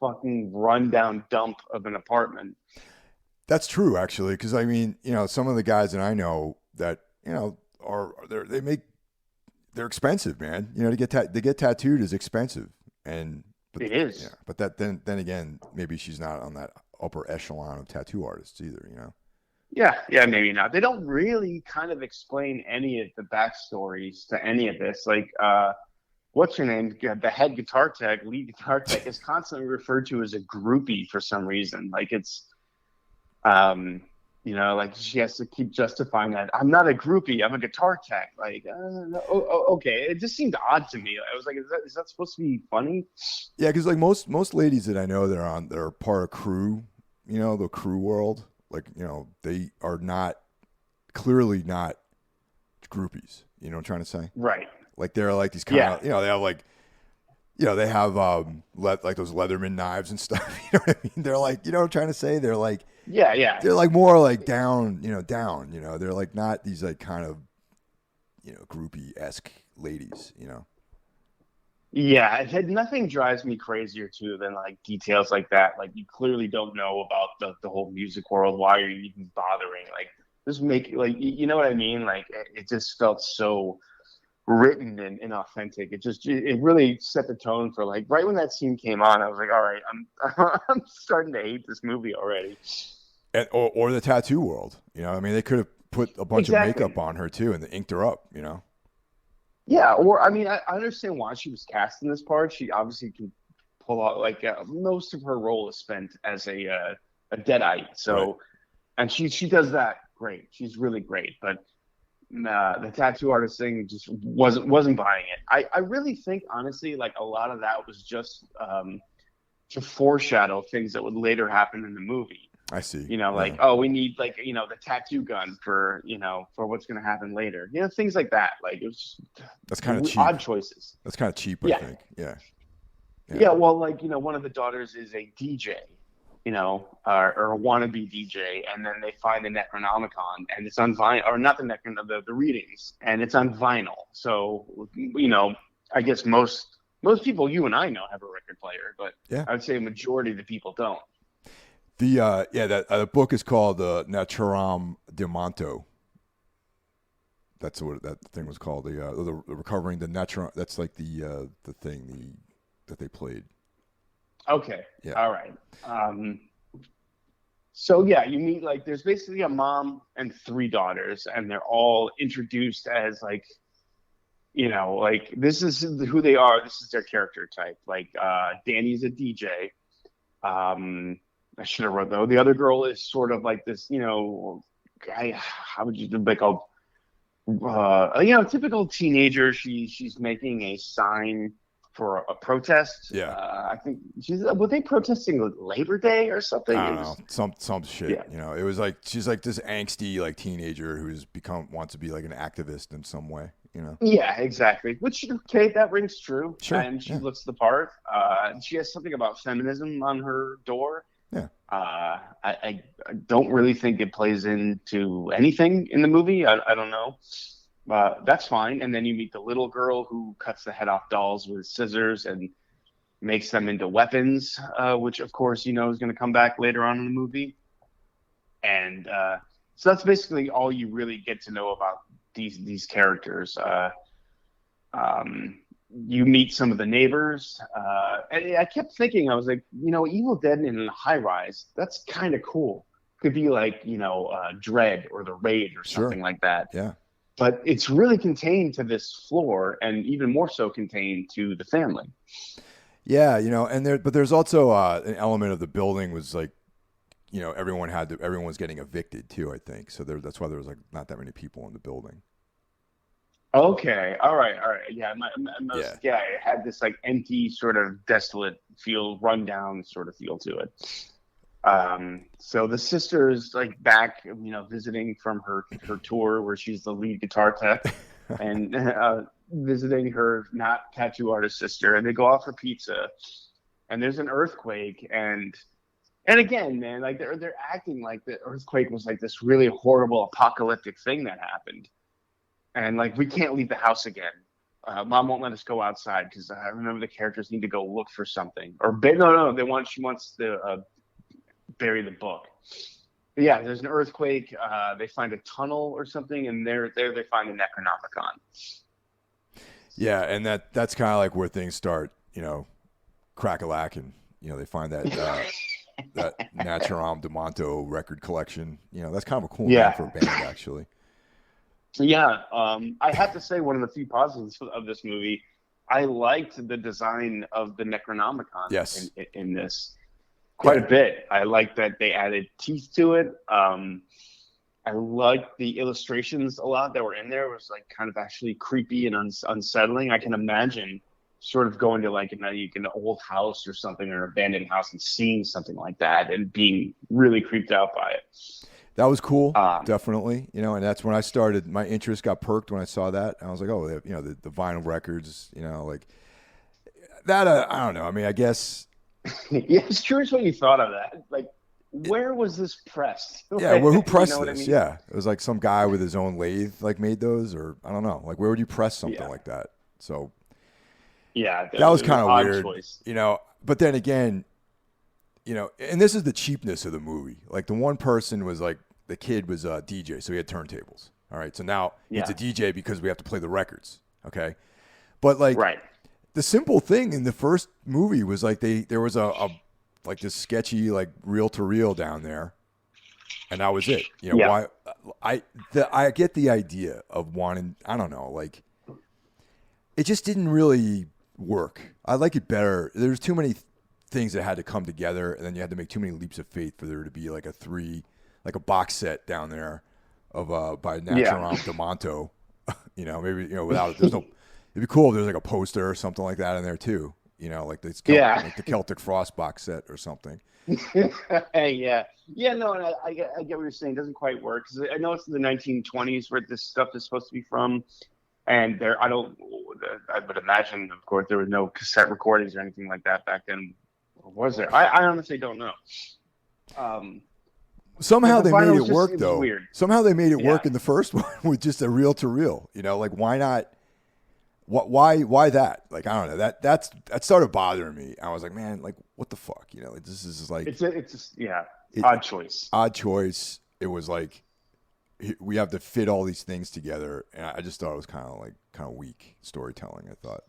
fucking rundown dump of an apartment. That's true, actually, because I mean, some of the guys that I know that they're expensive, man. To get tattooed is expensive, but it is. Yeah, but that then again, maybe she's not on that upper echelon of tattoo artists either, Yeah, maybe not. They don't really kind of explain any of the backstories to any of this. Like, what's her name? The head guitar tech, lead guitar tech, is constantly referred to as a groupie for some reason. Like it's, like she has to keep justifying that. I'm not a groupie. I'm a guitar tech. Like, okay. It just seemed odd to me. I was like, is that supposed to be funny? Yeah, because like most ladies that I know that are part of crew, the crew world, like they are clearly not groupies. You know what I'm trying to say? Right. Like they're like these kind of, they have like, they have like those Leatherman knives and stuff. You know what I mean? They're like, what I'm trying to say? They're like, yeah. They're like more like down. They're like not these like kind of, groupie-esque ladies. Yeah, nothing drives me crazier too than like details like that. Like you clearly don't know about the whole music world. Why are you even bothering? Like just make like you know what I mean? Like it just felt so written and inauthentic. It really set the tone for like right when that scene came on. I was like, all right, I'm starting to hate this movie already. Or the tattoo world. I mean, they could have put a bunch of makeup on her too and they inked her up. Yeah, or I mean, I understand why she was cast in this part. She obviously can pull out like most of her role is spent as a deadite. So, right. And she does that great. She's really great. But the tattoo artist thing just wasn't buying it. I really think honestly, like a lot of that was just to foreshadow things that would later happen in the movie. I see. Like, oh, we need like, the tattoo gun for what's going to happen later. Things like that. Like it was that's kind of cheap. Odd choices. That's kind of cheap, I think. Yeah. Yeah. Well, like, one of the daughters is a DJ, or a wannabe DJ. And then they find the Necronomicon and it's on vinyl, or not the Necronomicon, the readings, and it's on vinyl. So, I guess most people you and I know have a record player, but I would say a majority of the people don't. The book is called Naturam Diamanto. That's what that thing was called. The recovering the Necro. That's like the thing that they played. Okay. Yeah. All right. So yeah, you meet like there's basically a mom and three daughters, and they're all introduced as like, like this is who they are. This is their character type. Like Danny's a DJ. I should have wrote though. The other girl is sort of like this, how would you like typical teenager. She's making a sign for a protest. Yeah. I think were they protesting Labor Day or something? I don't know, some shit. Yeah. It was like she's like this angsty like teenager who's wants to be like an activist in some way. Yeah, exactly. Which okay, that rings true. Sure. And she looks the part. She has something about feminism on her door. Yeah. I don't really think it plays into anything in the movie. I don't know. That's fine. And then you meet the little girl who cuts the head off dolls with scissors and makes them into weapons, which of course is going to come back later on in the movie. And so that's basically all you really get to know about these characters. You meet some of the neighbors. And I kept thinking, I was like, Evil Dead in a high rise, that's kind of cool. Could be like, Dread or The Raid or something like that. Yeah. But it's really contained to this floor, and even more so contained to the family. Yeah, but there's also an element of the building was like, everyone was getting evicted too, I think. So that's why there was like not that many people in the building. Okay. All right. Yeah. It had this like empty, sort of desolate feel, rundown sort of feel to it. So the sister is like back, visiting from her tour where she's the lead guitar tech, and visiting her not tattoo artist sister, and they go out for pizza, and there's an earthquake, and again, man, like they're acting like the earthquake was like this really horrible apocalyptic thing that happened. And like, we can't leave the house again. Mom won't let us go outside because I remember the characters need to go look for something. Or no, she wants to bury the book. But yeah, there's an earthquake. They find a tunnel or something, and there they find the Necronomicon. Yeah, and that's kind of like where things start, crack-a-lacking. They find that that Naturam Demonto record collection. That's kind of a cool name for a band, actually. Yeah, I have to say one of the few positives of this movie, I liked the design of the Necronomicon in this quite a bit. I like that they added teeth to it. I liked the illustrations a lot that were in there. It was like kind of actually creepy and unsettling. I can imagine sort of going to like an old house or something, or an abandoned house, and seeing something like that and being really creeped out by it. That was cool, definitely. And that's when I started. My interest got perked when I saw that. And I was like, oh, the vinyl records, like that. I don't know. I mean, I guess. Yeah, it's curious what you thought of that. Like, where was this pressed? Yeah, well, who pressed this? I mean? Yeah, it was like some guy with his own lathe, like made those, or I don't know. Like, where would you press something like that? So. Yeah, that was kind of weird. Choice. But then again. And this is the cheapness of the movie. Like the one person was like, the kid was a DJ, so he had turntables. All right, so now he's a DJ because we have to play the records. Okay, but like the simple thing in the first movie was like there was a like this sketchy like reel to reel down there, and that was it. Why I get the idea of wanting. I don't know, like it just didn't really work. I like it better. There's too many things that had to come together, and then you had to make too many leaps of faith for there to be like a box set down there of by Naturam Demonto. Maybe without it, there's no. It'd be cool if there's like a poster or something like that in there too. Like this, like the Celtic Frost box set or something. Yeah. No, and I get what you're saying. It doesn't quite work because I know it's the 1920s where this stuff is supposed to be from. And I would imagine, of course, there was no cassette recordings or anything like that back then. Or was there? I honestly don't know. Somehow they made it work, though. Weird. Somehow they made it work in the first one with just a reel to reel. Like why not? Why that? Like I don't know. That started bothering me. I was like, man, like what the fuck? This is like it's odd choice. Odd choice. It was like we have to fit all these things together, and I just thought it was kind of weak storytelling. I thought.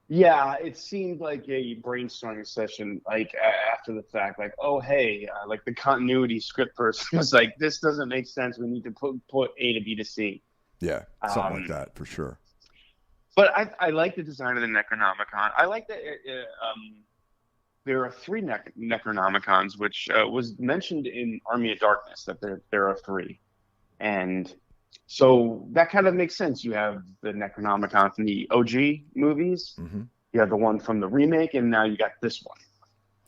Yeah, it seemed like a brainstorming session, like after the fact, like, oh, hey, like the continuity script person was like, this doesn't make sense. We need to put A to B to C. Yeah, something like that for sure. But I like the design of the Necronomicon. I like that there are three Necronomicons, which was mentioned in Army of Darkness, that there are three. And so that kind of makes sense. You have the Necronomicon from the OG movies, you have the one from the remake, and now you got this one.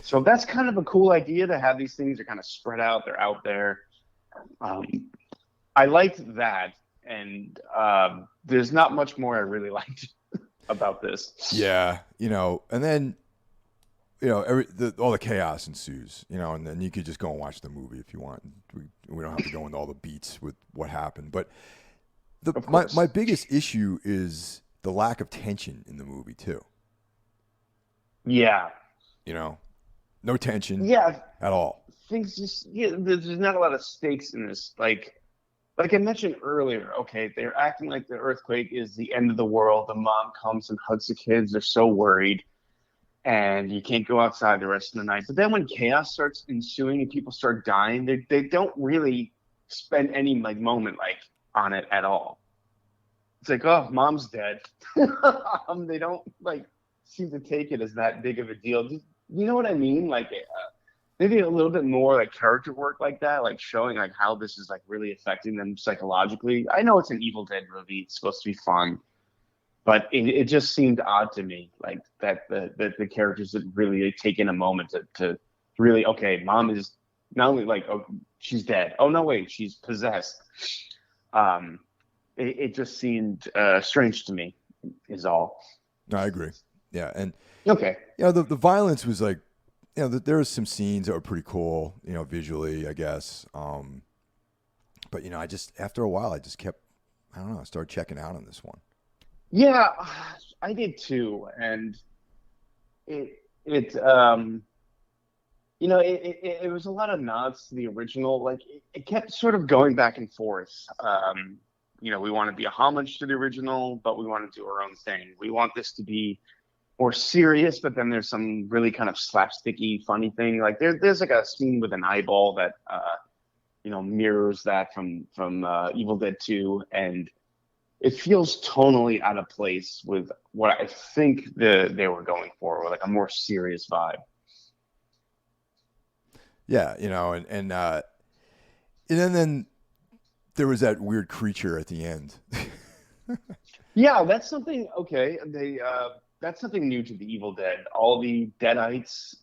So that's kind of a cool idea to have these things are kind of spread out. They're out there. I liked that, and there's not much more I really liked about this. Yeah, and then all the chaos ensues, and then you could just go and watch the movie if you want. We don't have to go into all the beats with what happened, but my biggest issue is the lack of tension in the movie too. Yeah. No tension. Yeah. At all. Things just there's not a lot of stakes in this. Like I mentioned earlier, okay, they're acting like the earthquake is the end of the world. The mom comes and hugs the kids. They're so worried. And you can't go outside the rest of the night. But then when chaos starts ensuing and people start dying, they don't really spend any moment on it at all. It's like, oh, mom's dead. They don't seem to take it as that big of a deal. You know what I mean? Maybe a little bit more character work like that, showing how this is really affecting them psychologically. I know it's an Evil Dead movie; it's supposed to be fun, but it just seemed odd to me, that the characters had really taken a moment to really, okay, mom is not only oh, she's dead. Oh no, wait, she's possessed. It just seemed strange to me. Is all. No, I agree. Yeah, and okay. The violence was there were some scenes that were pretty cool, visually, I guess. But I just after a while, I just kept, I don't know, I started checking out on this one. Yeah, I did too, and it was a lot of nods to the original. It kept sort of going back and forth. We want to be a homage to the original, but we want to do our own thing. We want this to be more serious, but then there's some really kind of slapsticky, funny thing. There's a scene with an eyeball that mirrors that from Evil Dead 2, and it feels tonally out of place with what I think they were going for, a more serious vibe. Yeah, and then there was that weird creature at the end. Yeah, that's something. Okay, that's something new to the Evil Dead. All the Deadites.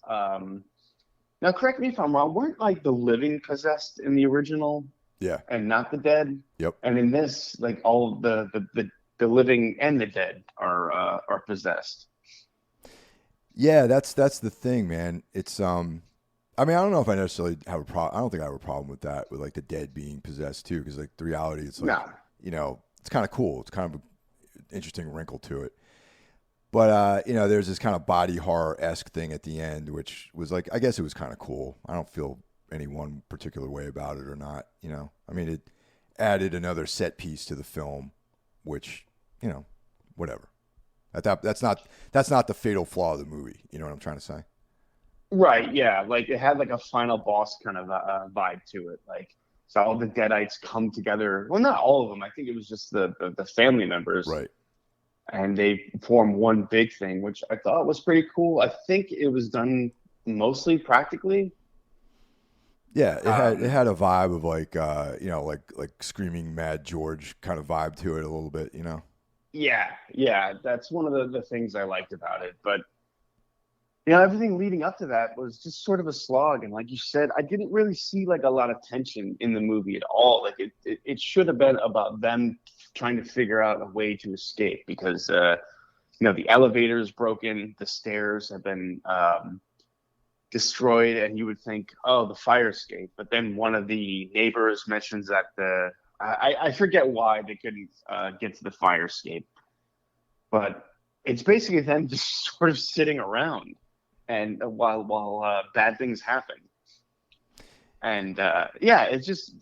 Now, correct me if I'm wrong. Weren't the living possessed in the original? Yeah. And not the dead. Yep. And in this, all the living and the dead are possessed. Yeah, that's the thing, man. It's I mean, I don't know if I necessarily have a problem. I don't think I have a problem with that, with the dead being possessed too, because the reality, it's it's kind of cool. It's kind of an interesting wrinkle to it. But there's this kind of body horror-esque thing at the end, which was I guess it was kind of cool. I don't feel any one particular way about it or not. I mean, it added another set piece to the film, which whatever. That's not the fatal flaw of the movie. You know what I'm trying to say? Right. Yeah. It had a final boss kind of vibe to it. So all the Deadites come together. Well, not all of them. I think it was just the family members. Right. And they form one big thing, which I thought was pretty cool. I think it was done mostly practically. Yeah, it had a vibe of like screaming Mad George kind of vibe to it a little bit, Yeah, that's one of the things I liked about it. But everything leading up to that was just sort of a slog, and like you said, I didn't really see a lot of tension in the movie at all. It should have been about them trying to figure out a way to escape, because the elevator is broken, the stairs have been destroyed, and you would think, oh, the fire escape. But then one of the neighbors mentions that I forget why they couldn't get to the fire escape, but it's basically them just sort of sitting around and while bad things happen. And it's just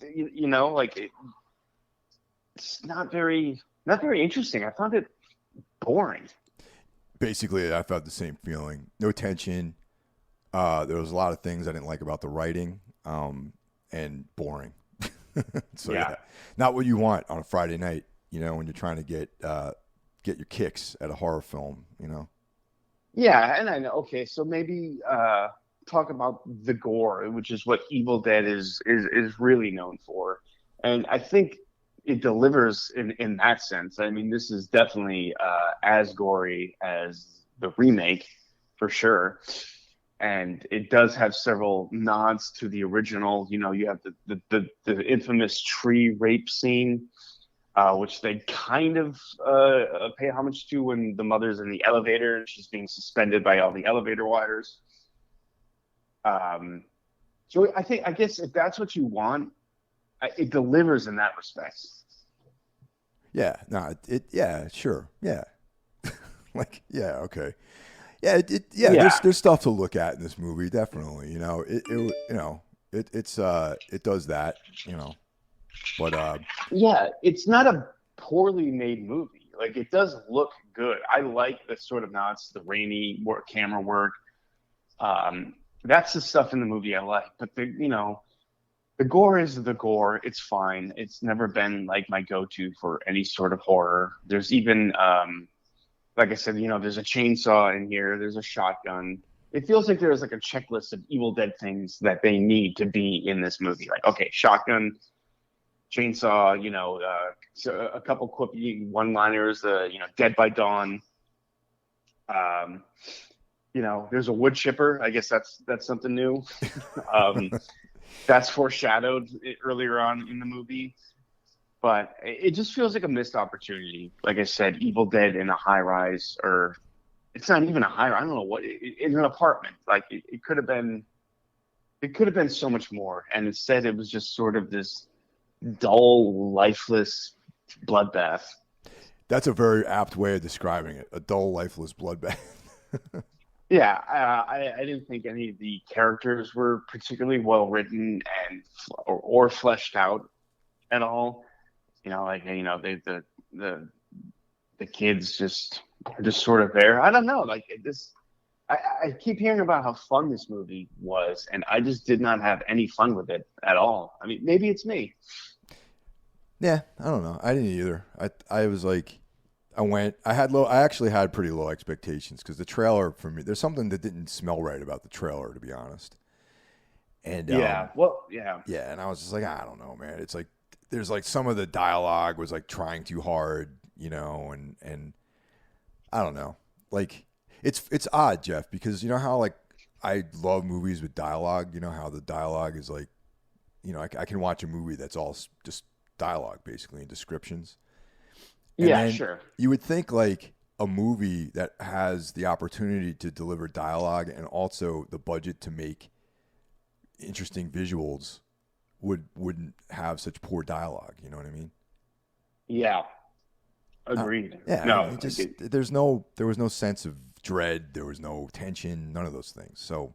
it's not very interesting. I found it boring. Basically, I felt the same feeling. No tension. There was a lot of things I didn't like about the writing, and boring. So Yeah. yeah, not what you want on a Friday night. When you're trying to get your kicks at a horror film. Yeah, and I know. Okay, so maybe talk about the gore, which is what Evil Dead is really known for, and I think it delivers in that sense. I mean, this is definitely as gory as the remake, for sure, and it does have several nods to the original. You have the infamous tree rape scene, which they kind of pay homage to when the mother's in the elevator and she's being suspended by all the elevator wires. Um, so I guess if that's what you want, it delivers in that respect. Yeah. No. Yeah. Sure. Yeah. Like. Yeah. Okay. Yeah. Yeah. Yeah, There's stuff to look at in this movie. Definitely. It does that. But yeah, it's not a poorly made movie. Like it does look good. I like the sort of nods, the rainy work, camera work. Um, that's the stuff in the movie I like. But the gore is the gore. It's fine. It's never been like my go-to for any sort of horror. There's even, like I said, there's a chainsaw in here. There's a shotgun. It feels like there's like a checklist of Evil Dead things that they need to be in this movie. Like, okay, shotgun, chainsaw, so a couple quippy one-liners, Dead by Dawn. Um, there's a wood chipper. I guess that's something new. Um, that's foreshadowed earlier on in the movie, but it just feels like a missed opportunity. Like I said, Evil Dead in a high rise, or it's not even a high rise. I don't know what in an apartment. Like it could have been. It could have been so much more, and instead it was just sort of this dull, lifeless bloodbath. that's a very apt way of describing it. A dull, lifeless bloodbath. Yeah, I didn't think any of the characters were particularly well written or fleshed out at all. The the kids just are just sort of there. I don't know. Like this, I keep hearing about how fun this movie was, and I just did not have any fun with it at all. I mean, maybe it's me. Yeah. I don't know. I didn't either. I was like, I actually had pretty low expectations because the trailer for me, there's something that didn't smell right about the trailer, to be honest. And Yeah. Well, yeah. yeah, and I was just like, I don't know, man. It's like there's like some of the dialogue was like trying too hard, and I don't know. Like it's odd, Jeff, because you know how like I love movies with dialogue. You know how the dialogue is like, I can watch a movie that's all just dialogue basically and descriptions. And Yeah, then sure. you would think like a movie that has the opportunity to deliver dialogue and also the budget to make interesting visuals wouldn't have such poor dialogue. You know what I mean? Yeah. Uh, Agreed. yeah, No, it just there was no sense of dread, there was no tension, none of those things. So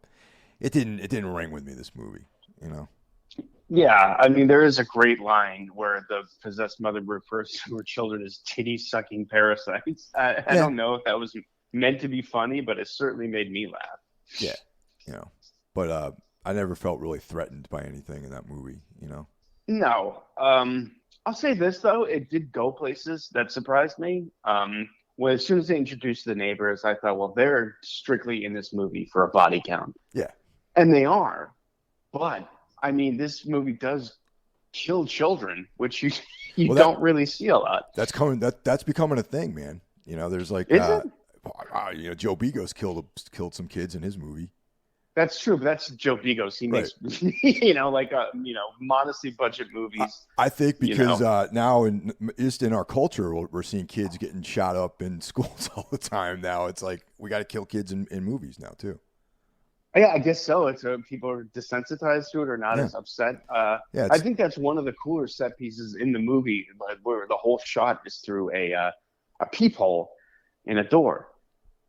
it didn't ring with me this movie. You know? yeah, I mean, there is a great line where the possessed mother refers to her children as titty sucking parasites. I Yeah, don't know if that was meant to be funny, but it certainly made me laugh. yeah, but I never felt really threatened by anything in that movie. No, I'll say this though, it did go places that surprised me. When as soon as they introduced the neighbors, I thought, well, they're strictly in this movie for a body count, Yeah. and they are. But I mean, this movie does kill children, which you you Well, don't really see a lot. that's becoming a thing, man. There's like Is it? Joe Bigos killed some kids in his movie. That's true, but that's Joe Bigos. He Right. makes modestly budget movies. I think You because know, now just in our culture, we're seeing kids getting shot up in schools all the time. Now it's like we got to kill kids in movies now too. yeah, I guess so. It's people are desensitized to it or not Yeah, as upset. yeah, I think that's one of the cooler set pieces in the movie, like, where the whole shot is through a peephole in a door.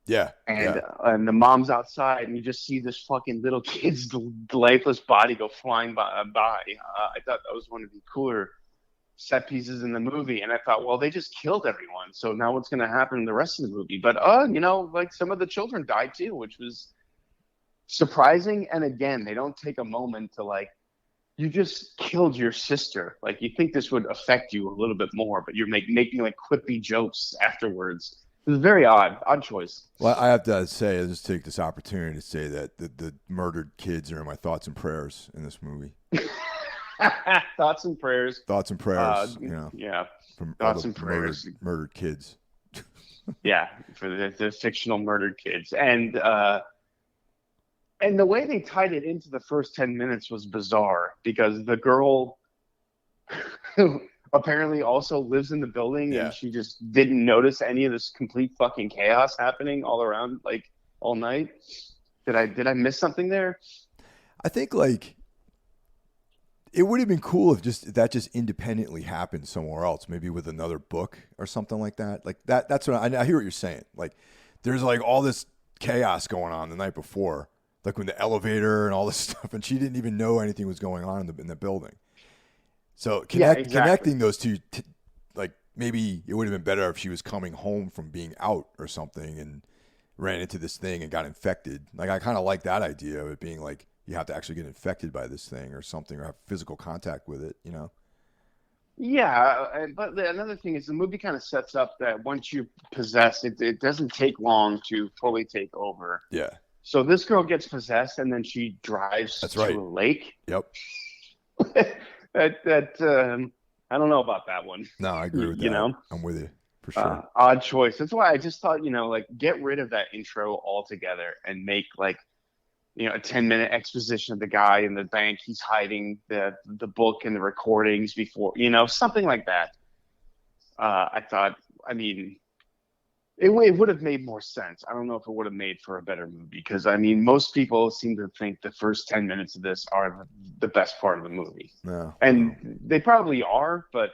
yeah, And yeah. the mom's outside, and you just see this fucking little kid's lifeless body go flying by. I thought that was one of the cooler set pieces in the movie, and I thought, well, they just killed everyone, so now what's going to happen in the rest of the movie? But like some of the children died too, which was surprising. And again, they don't take a moment to like, you just killed your sister. Like, you think this would affect you a little bit more, but you're making like quippy jokes afterwards. It was very odd choice. Well, I have to say, I just take this opportunity to say that the murdered kids are in my thoughts and prayers in this movie. Thoughts and prayers. Thoughts and prayers, Yeah. from Thoughts all the and prayers. murdered kids. Yeah, for the fictional murdered kids. And the way they tied it into the first 10 minutes was bizarre, because the girl apparently also lives in the building, Yeah. and she just didn't notice any of this complete fucking chaos happening all around, like, all night. Did I miss something there? I think like it would have been cool if that just independently happened somewhere else, maybe with another book or something like that. Like that's what I hear what you're saying. Like there's like all this chaos going on the night before, like with the elevator and all this stuff, and she didn't even know anything was going on in the building. So connecting those two, like maybe it would have been better if she was coming home from being out or something and ran into this thing and got infected. Like I kind of like that idea of it being like you have to actually get infected by this thing or something, or have physical contact with it, you know? Yeah, but another thing is the movie kind of sets up that once you possess it, it doesn't take long to fully take over. Yeah. So this girl gets possessed, and then she drives That's to right. a lake. Yep. I don't know about that one. No, I agree with that. You know? I'm with you for sure. Odd choice. That's why I just thought, like, get rid of that intro altogether and make like, a 10-minute exposition of the guy in the bank. He's hiding the book and the recordings before, something like that. I thought, it would have made more sense. I don't know if it would have made for a better movie, because most people seem to think the first 10 minutes of this are the best part of the movie. No. And they probably are, but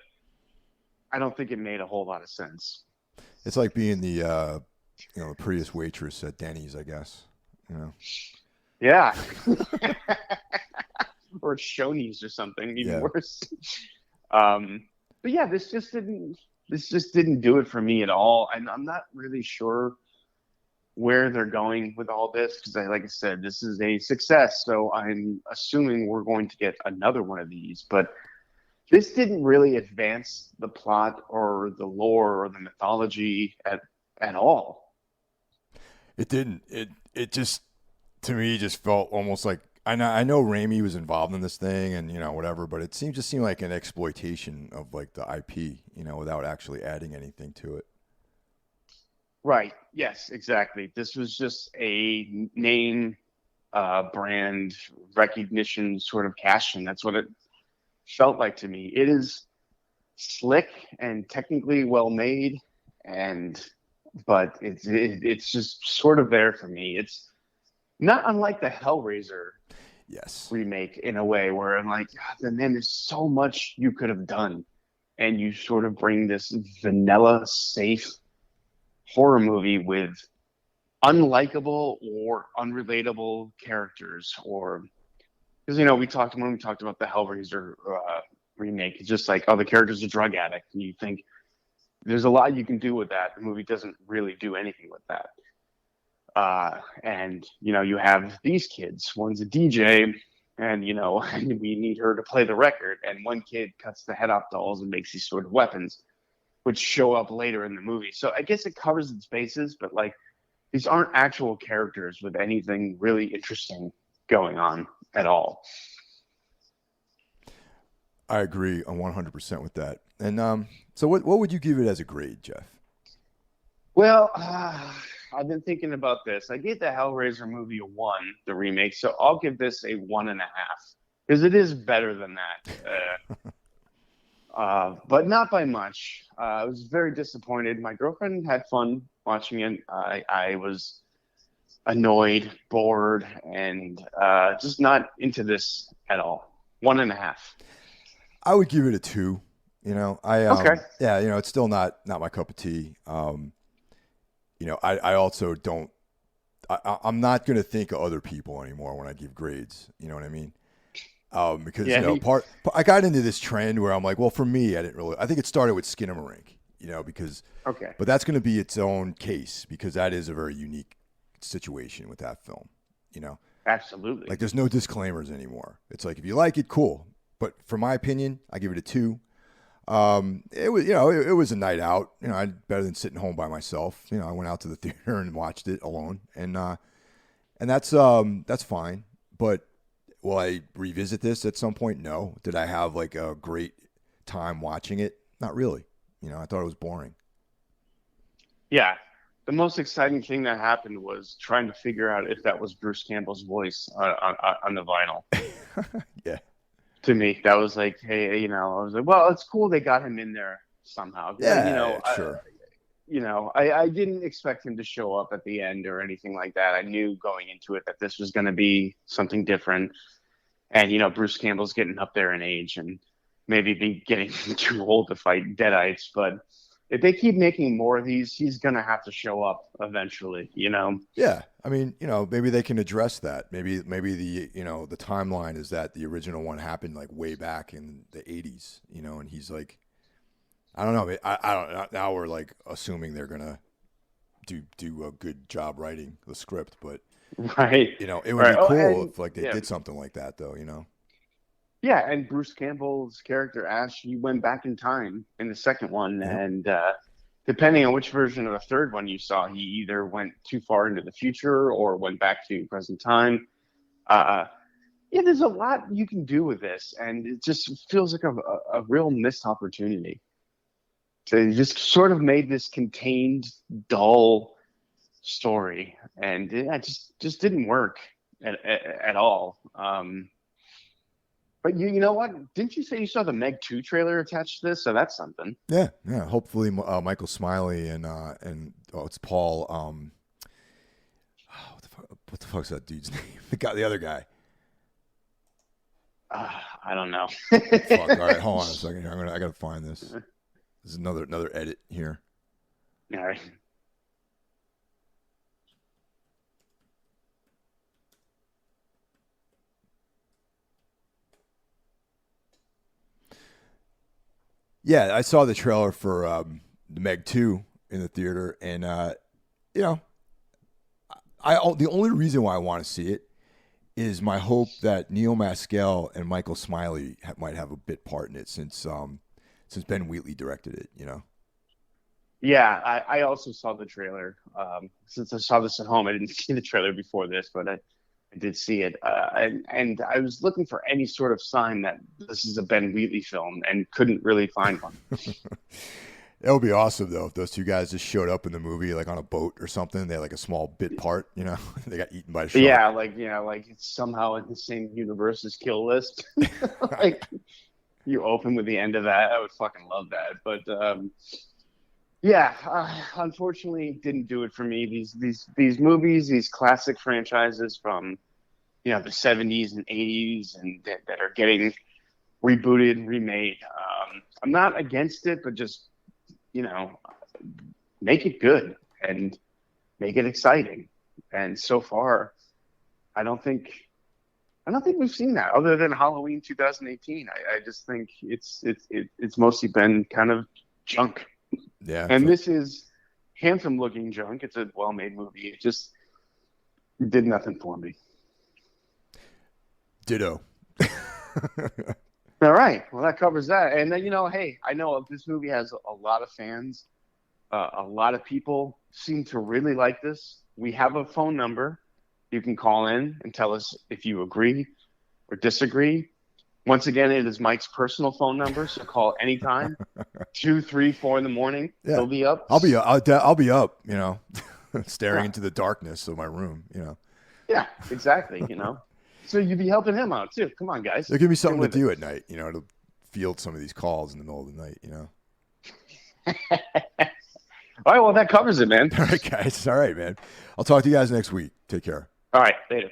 I don't think it made a whole lot of sense. It's like being the prettiest waitress at Denny's, I guess. Yeah. Or at Shoney's or something, even worse. But yeah, this just didn't do it for me at all. And I'm not really sure where they're going with all this, because like I said, this is a success. So I'm assuming we're going to get another one of these. But this didn't really advance the plot or the lore or the mythology at all. It didn't. It just, to me, just felt almost like, I know Raimi was involved in this thing and, whatever, but it just seemed like an exploitation of like the IP, without actually adding anything to it. Right. Yes, exactly. This was just a name, brand recognition sort of cash in. That's what it felt like to me. It is slick and technically well made, but it's just sort of there for me. It's not unlike the Hellraiser remake in a way, where I'm like, God, man, there's so much you could have done, and you sort of bring this vanilla, safe horror movie with unlikable or unrelatable characters, or because when we talked about the Hellraiser remake, it's just like, the character's a drug addict, and you think there's a lot you can do with that. The movie doesn't really do anything with that. And you have these kids. One's a DJ, and we need her to play the record. And one kid cuts the head off dolls and makes these sort of weapons, which show up later in the movie. So I guess it covers its bases, but like, these aren't actual characters with anything really interesting going on at all. I agree 100% with that. And so what would you give it as a grade, Jeff? Well, I've been thinking about this. I gave the Hellraiser movie a 1, the remake, so I'll give this a 1.5, because it is better than that. But not by much. I was very disappointed. My girlfriend had fun watching it. I was annoyed, bored, and just not into this at all. 1.5. I would give it a 2. Okay. Yeah, it's still not my cup of tea. I also don't. I'm not going to think of other people anymore when I give grades. You know what I mean? Because Yeah, I got into this trend where I'm like, well, for me, I think it started with Skinamarink, because, okay, but that's going to be its own case because that is a very unique situation with that film, absolutely. like there's no disclaimers anymore. It's like, if you like it, cool. But for my opinion, I give it a 2. It was, it was a night out, better than sitting home by myself. I went out to the theater and watched it alone, and that's fine. But will I revisit this at some point? No. Did I have like a great time watching it? Not really. I thought it was boring. Yeah, the most exciting thing that happened was trying to figure out if that was Bruce Campbell's voice on the vinyl. Yeah. To me, that was like, hey, I was like, well, it's cool they got him in there somehow. Yeah, sure. I didn't expect him to show up at the end or anything like that. I knew going into it that this was going to be something different. And, Bruce Campbell's getting up there in age and maybe be getting too old to fight Deadites. But if they keep making more of these, he's going to have to show up eventually, Yeah. I mean, maybe they can address that. Maybe the, the timeline is that the original one happened like way back in the 80s, and he's like, I don't know. I don't. Now we're like assuming they're gonna do a good job writing the script, but right. it would be cool if like they did something like that, though. Yeah, and Bruce Campbell's character Ash, he went back in time in the second one, and depending on which version of the third one you saw, he either went too far into the future or went back to present time. There's a lot you can do with this, and it just feels like a real missed opportunity. So they just sort of made this contained, dull story, and it just didn't work at all. But you know what? Didn't you say you saw the Meg 2 trailer attached to this? So that's something. Yeah. Hopefully, Michael Smiley and it's Paul. What the fuck's that dude's name? The other guy. I don't know. Fuck. All right, hold on a second here. I gotta find this. This is another edit here. All right. Yeah, I saw the trailer for the Meg 2 in the theater, and the only reason why I want to see it is my hope that Neil Maskell and Michael Smiley might have a bit part in it since Ben Wheatley directed it. Yeah, I also saw the trailer. Since I saw this at home, I didn't see the trailer before this, but I did see it. And I was looking for any sort of sign that this is a Ben Wheatley film and couldn't really find one. It would be awesome, though, if those two guys just showed up in the movie, like on a boat or something. They had like a small bit part, They got eaten by a shark. Yeah, like it's somehow in the same universe as Kill List. Like, you open with the end of that. I would fucking love that. But unfortunately, it didn't do it for me. These movies, these classic franchises from the 70s and 80s, and that are getting rebooted and remade. I'm not against it, but just make it good and make it exciting. And so far, I don't think we've seen that other than Halloween 2018. I just think it's mostly been kind of junk. Yeah. And this is handsome looking junk. It's a well-made movie. It just did nothing for me. Ditto. All right. Well, that covers that. And then, hey, I know this movie has a lot of fans. A lot of people seem to really like this. We have a phone number. You can call in and tell us if you agree or disagree. Once again, it is Mike's personal phone number, so call anytime. 2, 3, 4 in the morning. Yeah. He'll be up. I'll be up, staring into the darkness of my room, Yeah, exactly, So you'd be helping him out, too. Come on, guys. There can be something to do at night, to field some of these calls in the middle of the night, All right, well, that covers it, man. All right, guys. All right, man. I'll talk to you guys next week. Take care. All right, later.